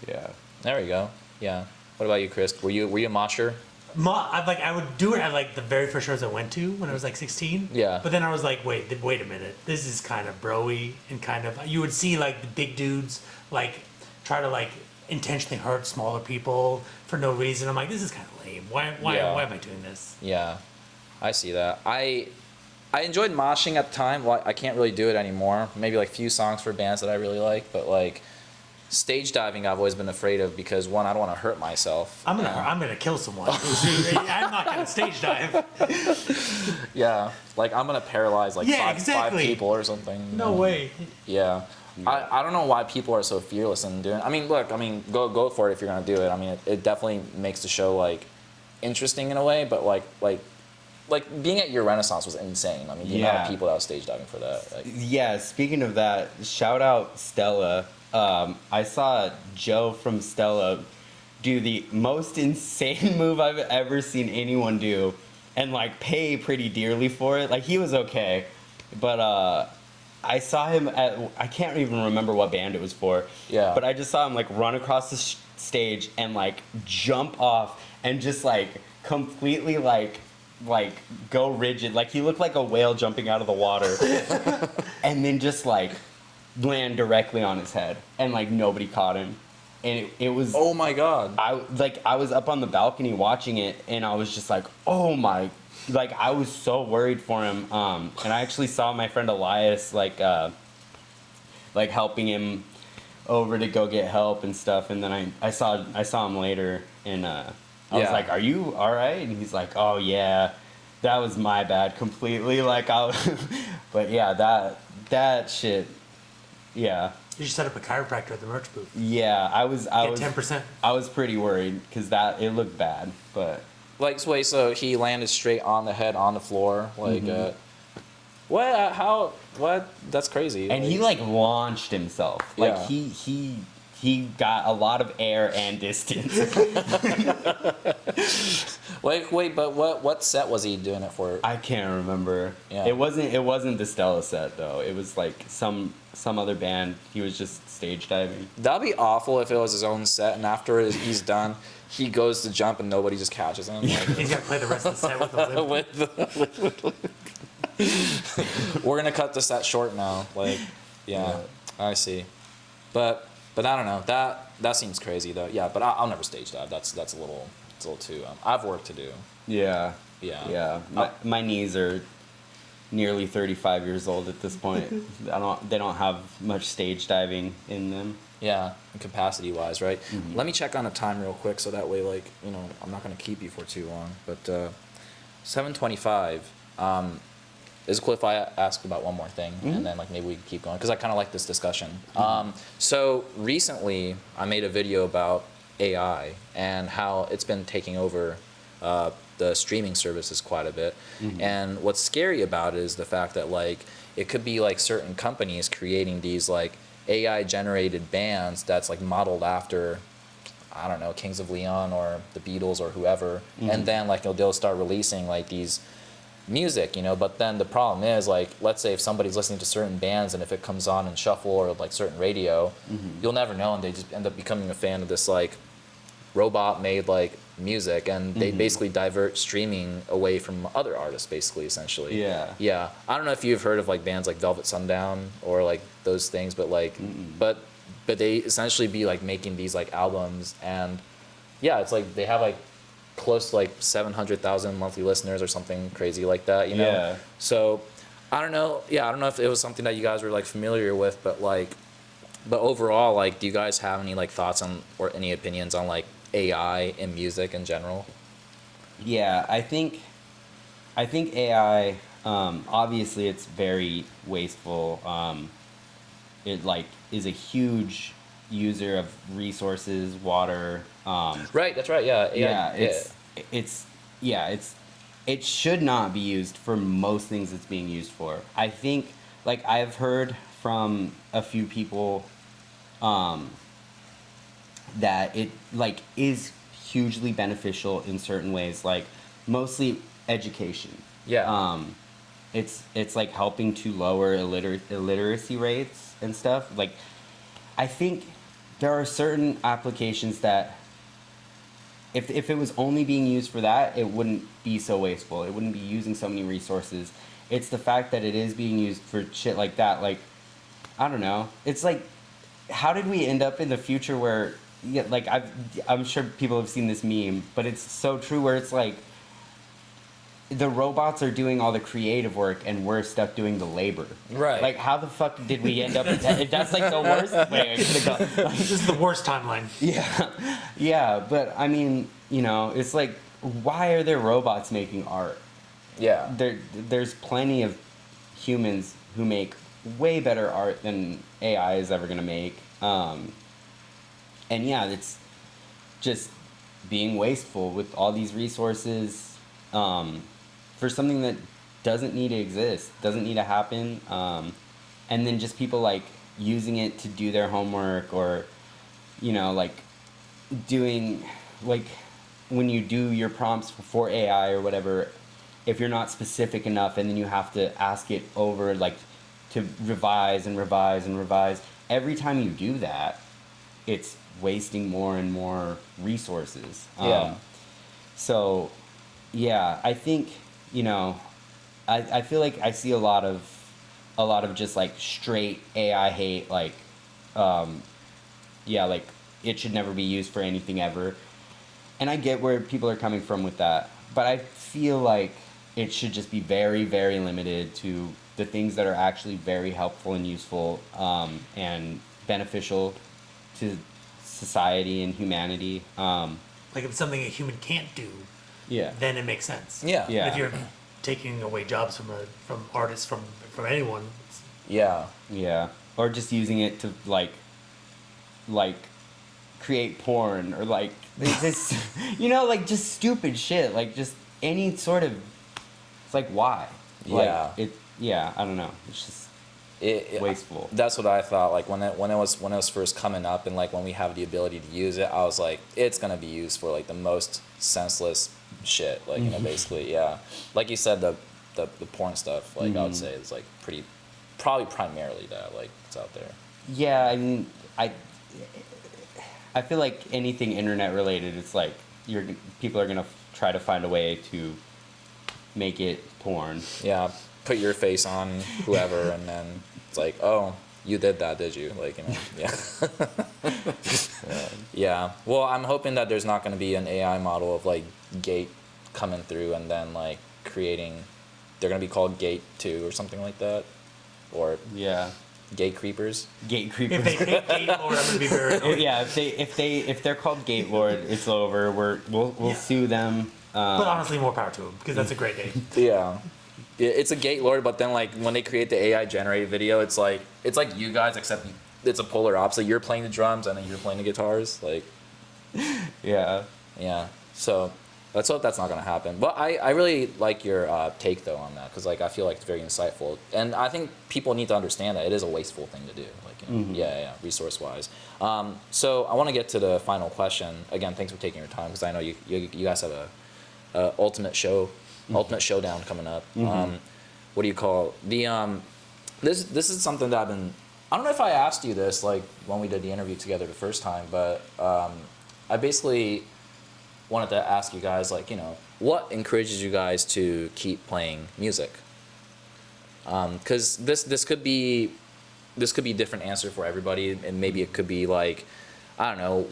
Speaker 2: Yeah.
Speaker 1: There we go. Yeah. What about you, Chris? Were you a mosher?
Speaker 3: I would do it at like the very first shows I went to when I was like 16.
Speaker 1: Yeah.
Speaker 3: But then I was like, wait a minute. This is kind of bro-y and kind of, you would see like the big dudes like try to like intentionally hurt smaller people for no reason. I'm like, this is kind of lame. Why am I doing this?
Speaker 1: Yeah. I see that. I enjoyed moshing at the time. Well, I can't really do it anymore. Maybe like few songs for bands that I really like, but like stage diving I've always been afraid of because one, I don't want to hurt myself.
Speaker 3: I'm gonna kill someone. I'm not gonna stage dive.
Speaker 1: Yeah. Like I'm gonna paralyze like
Speaker 3: Yeah,
Speaker 1: five
Speaker 3: exactly.
Speaker 1: people or something.
Speaker 3: No way.
Speaker 1: Yeah. I don't know why people are so fearless in doing it. I mean, look, go for it if you're gonna do it. I mean, it definitely makes the show like interesting in a way, but like being at your Renaissance was insane. I mean, the amount of people that was stage diving for that. Like,
Speaker 2: Yeah, speaking of that, shout out Stella. I saw Joe from Stella do the most insane move I've ever seen anyone do and like pay pretty dearly for it. Like he was okay, but I saw him at, I can't even remember what band it was for.
Speaker 1: Yeah.
Speaker 2: But I just saw him like run across the stage and like jump off and just like completely like go rigid. Like he looked like a whale jumping out of the water. And then just like land directly on his head and like nobody caught him. And it was,
Speaker 1: oh my god.
Speaker 2: I was up on the balcony watching it and I was just like, oh my, like I was so worried for him. And I actually saw my friend Elias like helping him over to go get help and stuff. And then I saw him later and I was like, are you all right? And he's like, oh yeah, that was my bad completely. Like but yeah, that shit. Yeah.
Speaker 3: You should set up a chiropractor at the merch booth.
Speaker 2: Yeah, I was
Speaker 3: Get 10%.
Speaker 2: I was pretty worried because it looked bad, but
Speaker 1: Like, wait, so he landed straight on the head on the floor, like, what? How? What? That's crazy.
Speaker 2: and he like launched himself. Like
Speaker 1: Yeah.
Speaker 2: he got a lot of air and distance.
Speaker 1: Wait, but what set was he doing it for?
Speaker 2: I can't remember.
Speaker 1: Yeah.
Speaker 2: It wasn't the Stella set though. It was like some other band. He was just stage diving.
Speaker 1: That'd be awful if it was his own set, and after he's done, he goes to jump and nobody just catches him. Like,
Speaker 3: He's got to play the rest of the set with the limp.
Speaker 1: we're gonna cut the set short now. Like, yeah, I see. But I don't know. That seems crazy though. Yeah, but I'll never stage dive. That's a little too. I have work to do.
Speaker 2: Yeah.
Speaker 1: Yeah.
Speaker 2: Yeah. My knees are nearly 35 years old at this point. They don't have much stage diving in them.
Speaker 1: Yeah, capacity wise, right? Let me check on the time real quick so that way, like, you know, I'm not gonna keep you for too long. But 7:25. Is it cool if I ask about one more thing and then like maybe we can keep going because I kind of like this discussion. So recently I made a video about AI and how it's been taking over the streaming services quite a bit. And what's scary about it is the fact that like it could be like certain companies creating these like AI generated bands that's like modeled after, I don't know, Kings of Leon or the Beatles or whoever, and then like they'll start releasing like these music, you know. But then the problem is, like, let's say if somebody's listening to certain bands and if it comes on in shuffle or like certain radio, you'll never know, and they just end up becoming a fan of this like robot made like music, and they basically divert streaming away from other artists, basically, essentially. Yeah. I don't know if you've heard of like bands like Velvet Sundown or like those things, but like but they essentially be like making these like albums, and yeah, it's like they have like close to like 700,000 monthly listeners or something crazy like that, you know?
Speaker 2: Yeah.
Speaker 1: So I don't know. Yeah, I don't know if it was something that you guys were like familiar with, but like But overall, like, do you guys have any like thoughts on or any opinions on like AI in music in general?
Speaker 2: Yeah, I think AI, obviously it's very wasteful. It like is a huge user of resources, water.
Speaker 1: Right, that's right. Yeah, AI,
Speaker 2: Yeah, it's yeah, it should not be used for most things it's being used for. I think like I've heard from a few people that it like is hugely beneficial in certain ways, like mostly education.
Speaker 1: Yeah.
Speaker 2: It's like helping to lower illiteracy rates and stuff. Like I think there are certain applications that if it was only being used for that, it wouldn't be so wasteful. It wouldn't be using so many resources. It's the fact that it is being used for shit like that. Like I don't know. It's like how did we end up in the future where yeah, like I'm sure people have seen this meme, but it's so true where it's like the robots are doing all the creative work and we're stuck doing the labor.
Speaker 1: Right.
Speaker 2: Like how the fuck did we end up in that? That's like the worst way I could have gone.
Speaker 3: This is the worst timeline.
Speaker 2: Yeah. Yeah, but I mean, you know, it's like why are there robots making art?
Speaker 1: Yeah.
Speaker 2: There's plenty of humans who make way better art than AI is ever gonna make. And yeah, it's just being wasteful with all these resources for something that doesn't need to exist, doesn't need to happen. And then just people like using it to do their homework or, you know, like doing like when you do your prompts for AI or whatever, if you're not specific enough and then you have to ask it over like to revise and revise and revise, every time you do that, it's wasting more and more resources.
Speaker 1: Yeah.
Speaker 2: So, yeah, I think, you know, I feel like I see a lot of just like straight AI hate, like, yeah, like it should never be used for anything ever. And I get where people are coming from with that, but I feel like it should just be very, very limited to the things that are actually very helpful and useful and beneficial to society and humanity.
Speaker 3: Like if it's something a human can't do,
Speaker 2: Yeah.
Speaker 3: then it makes sense.
Speaker 1: Yeah.
Speaker 2: Yeah.
Speaker 3: If you're taking away jobs from artists, from anyone, it's,
Speaker 1: Yeah.
Speaker 2: Yeah. Or just using it to like create porn or like this, you know, like just stupid shit, like just any sort of. It's like why?
Speaker 1: Yeah.
Speaker 2: Like, it. Yeah. I don't know. It's just wasteful.
Speaker 1: That's what I thought. Like when it was first coming up, and like when we have the ability to use it, I was like, it's gonna be used for like the most senseless shit. Like you know, basically, yeah. Like you said, the porn stuff. Like I would say it's like probably primarily that like it's out there.
Speaker 2: Yeah. I mean, I feel like anything internet related, it's like people are gonna try to find a way to make it porn.
Speaker 1: Yeah. Put your face on whoever, and then it's like, oh, you did that, did you? Like, you know, yeah. Yeah. Well, I'm hoping that there's not going to be an AI model of like Gayt coming through and then like creating. They're going to be called Gayt 2 or something like that, or
Speaker 2: Yeah.
Speaker 1: Gate creepers.
Speaker 2: Gate creepers.
Speaker 3: if they take Gate Lord, I'm gonna be very annoyed.
Speaker 2: Yeah, if they're called Gate Lord, it's over. We'll
Speaker 3: Yeah.
Speaker 2: sue them.
Speaker 3: But honestly, more power to them because that's a great name.
Speaker 1: Yeah. It's a Gate Lord, but then like when they create the AI generated video, it's like you guys, except it's a polar opposite. You're playing the drums and then you're playing the guitars. Like,
Speaker 2: Yeah.
Speaker 1: yeah. So let's hope that's not gonna happen. But I really like your take though on that, because like I feel like it's very insightful, and I think people need to understand that it is a wasteful thing to do. Like, you know, yeah, resource wise. So I want to get to the final question. Again, thanks for taking your time, because I know you guys have a ultimate showdown coming up. What do you call the this is something that I don't know if I asked you this like when we did the interview together the first time, but I basically wanted to ask you guys, like, you know, what encourages you guys to keep playing music? Because this could be a different answer for everybody, and maybe it could be like, I don't know,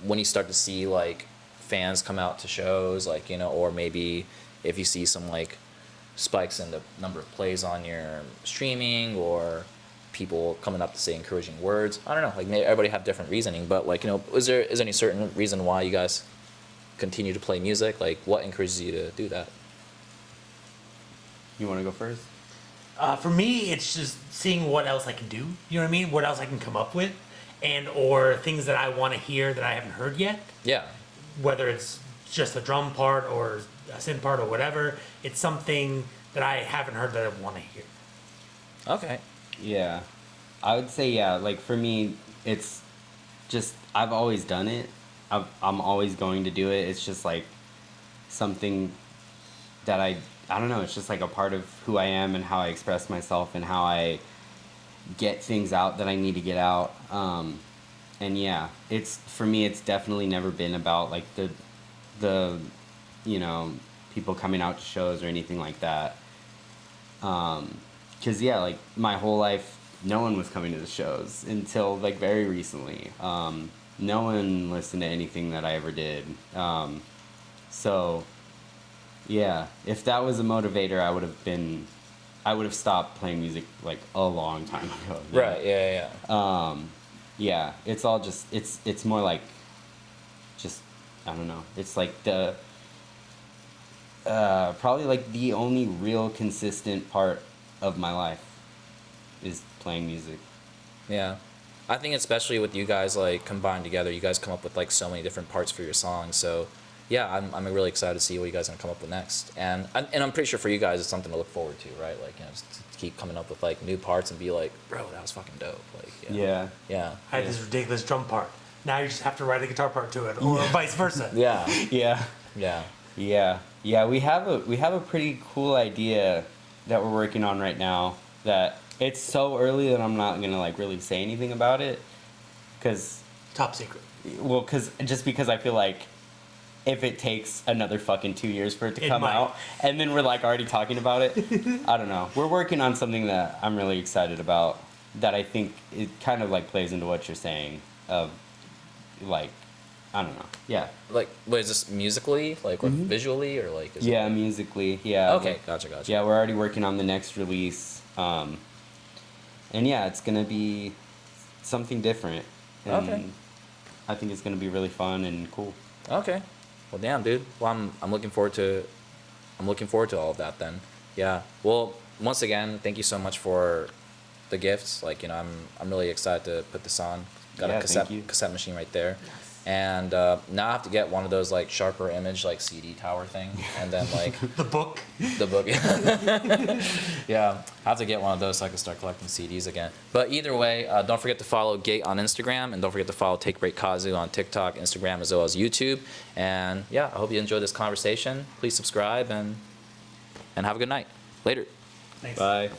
Speaker 1: when you start to see like fans come out to shows, like, you know, or maybe if you see some like spikes in the number of plays on your streaming, or people coming up to say encouraging words? I don't know. Like maybe everybody have different reasoning, but like, you know, is there any certain reason why you guys continue to play music? Like what encourages you to do that?
Speaker 2: You want to go first?
Speaker 3: For me, it's just seeing what else I can do. You know what I mean? What else I can come up with, and or things that I want to hear that I haven't heard yet.
Speaker 1: Yeah.
Speaker 3: Whether it's just a drum part or a synth part or whatever, it's something that I haven't heard that I want to hear.
Speaker 1: Okay.
Speaker 2: Yeah, I would say yeah. Like for me, it's just I've always done it. I'm always going to do it. It's just like something that I don't know. It's just like a part of who I am and how I express myself and how I get things out that I need to get out. And yeah, it's for me. It's definitely never been about like the you know, people coming out to shows or anything like that. 'Cause yeah, like my whole life, no one was coming to the shows until like very recently. No one listened to anything that I ever did. So yeah, if that was a motivator, I would have stopped playing music like a long time ago.
Speaker 1: Right. Yeah.
Speaker 2: Yeah, it's all just it's more like just I don't know. It's like the probably like the only real consistent part of my life is playing music.
Speaker 1: Yeah. I think especially with you guys like combined together, you guys come up with like so many different parts for your songs. So yeah, I'm really excited to see what you guys are gonna come up with next. And I'm pretty sure for you guys it's something to look forward to, right? Like, you know, just to keep coming up with like new parts and be like, bro, that was fucking dope. Like
Speaker 2: Yeah.
Speaker 1: Yeah.
Speaker 3: I had this ridiculous drum part. Now you just have to write a guitar part to it, or vice versa.
Speaker 1: Yeah.
Speaker 2: Yeah.
Speaker 1: Yeah.
Speaker 2: Yeah, we have a pretty cool idea that we're working on right now that it's so early that I'm not gonna like really say anything about it, cause
Speaker 3: Top secret.
Speaker 2: just because I feel like if it takes another fucking 2 years for it to
Speaker 3: It
Speaker 2: come
Speaker 3: might.
Speaker 2: out, and then we're like already talking about it, I don't know. We're working on something that I'm really excited about. That I think it kind of like plays into what you're saying of like I don't know. Yeah.
Speaker 1: Like, what is this musically, like, or visually, or like? Is
Speaker 2: Yeah,
Speaker 1: it,
Speaker 2: musically. Yeah.
Speaker 1: okay, gotcha.
Speaker 2: Yeah, we're already working on the next release. And yeah, it's gonna be something different. And
Speaker 1: Okay.
Speaker 2: I think it's gonna be really fun and cool.
Speaker 1: Okay. Well, damn, dude. Well, I'm looking forward to all of that then. Yeah. Well, once again, thank you so much for the gifts. Like, you know, I'm really excited to put this on. Got
Speaker 2: Yeah,
Speaker 1: a
Speaker 2: thank you.
Speaker 1: cassette machine right there. And now I have to get one of those like sharper image like CD tower thing, and then like
Speaker 3: The book.
Speaker 1: the book. Yeah, I have to get one of those so I can start collecting CDs again. But either way, don't forget to follow Gayt on Instagram, and don't forget to follow TakeBreakKazu on TikTok, Instagram, as well as YouTube. And yeah, I hope you enjoyed this conversation. Please subscribe and have a good night. Later.
Speaker 3: Thanks.
Speaker 2: Bye.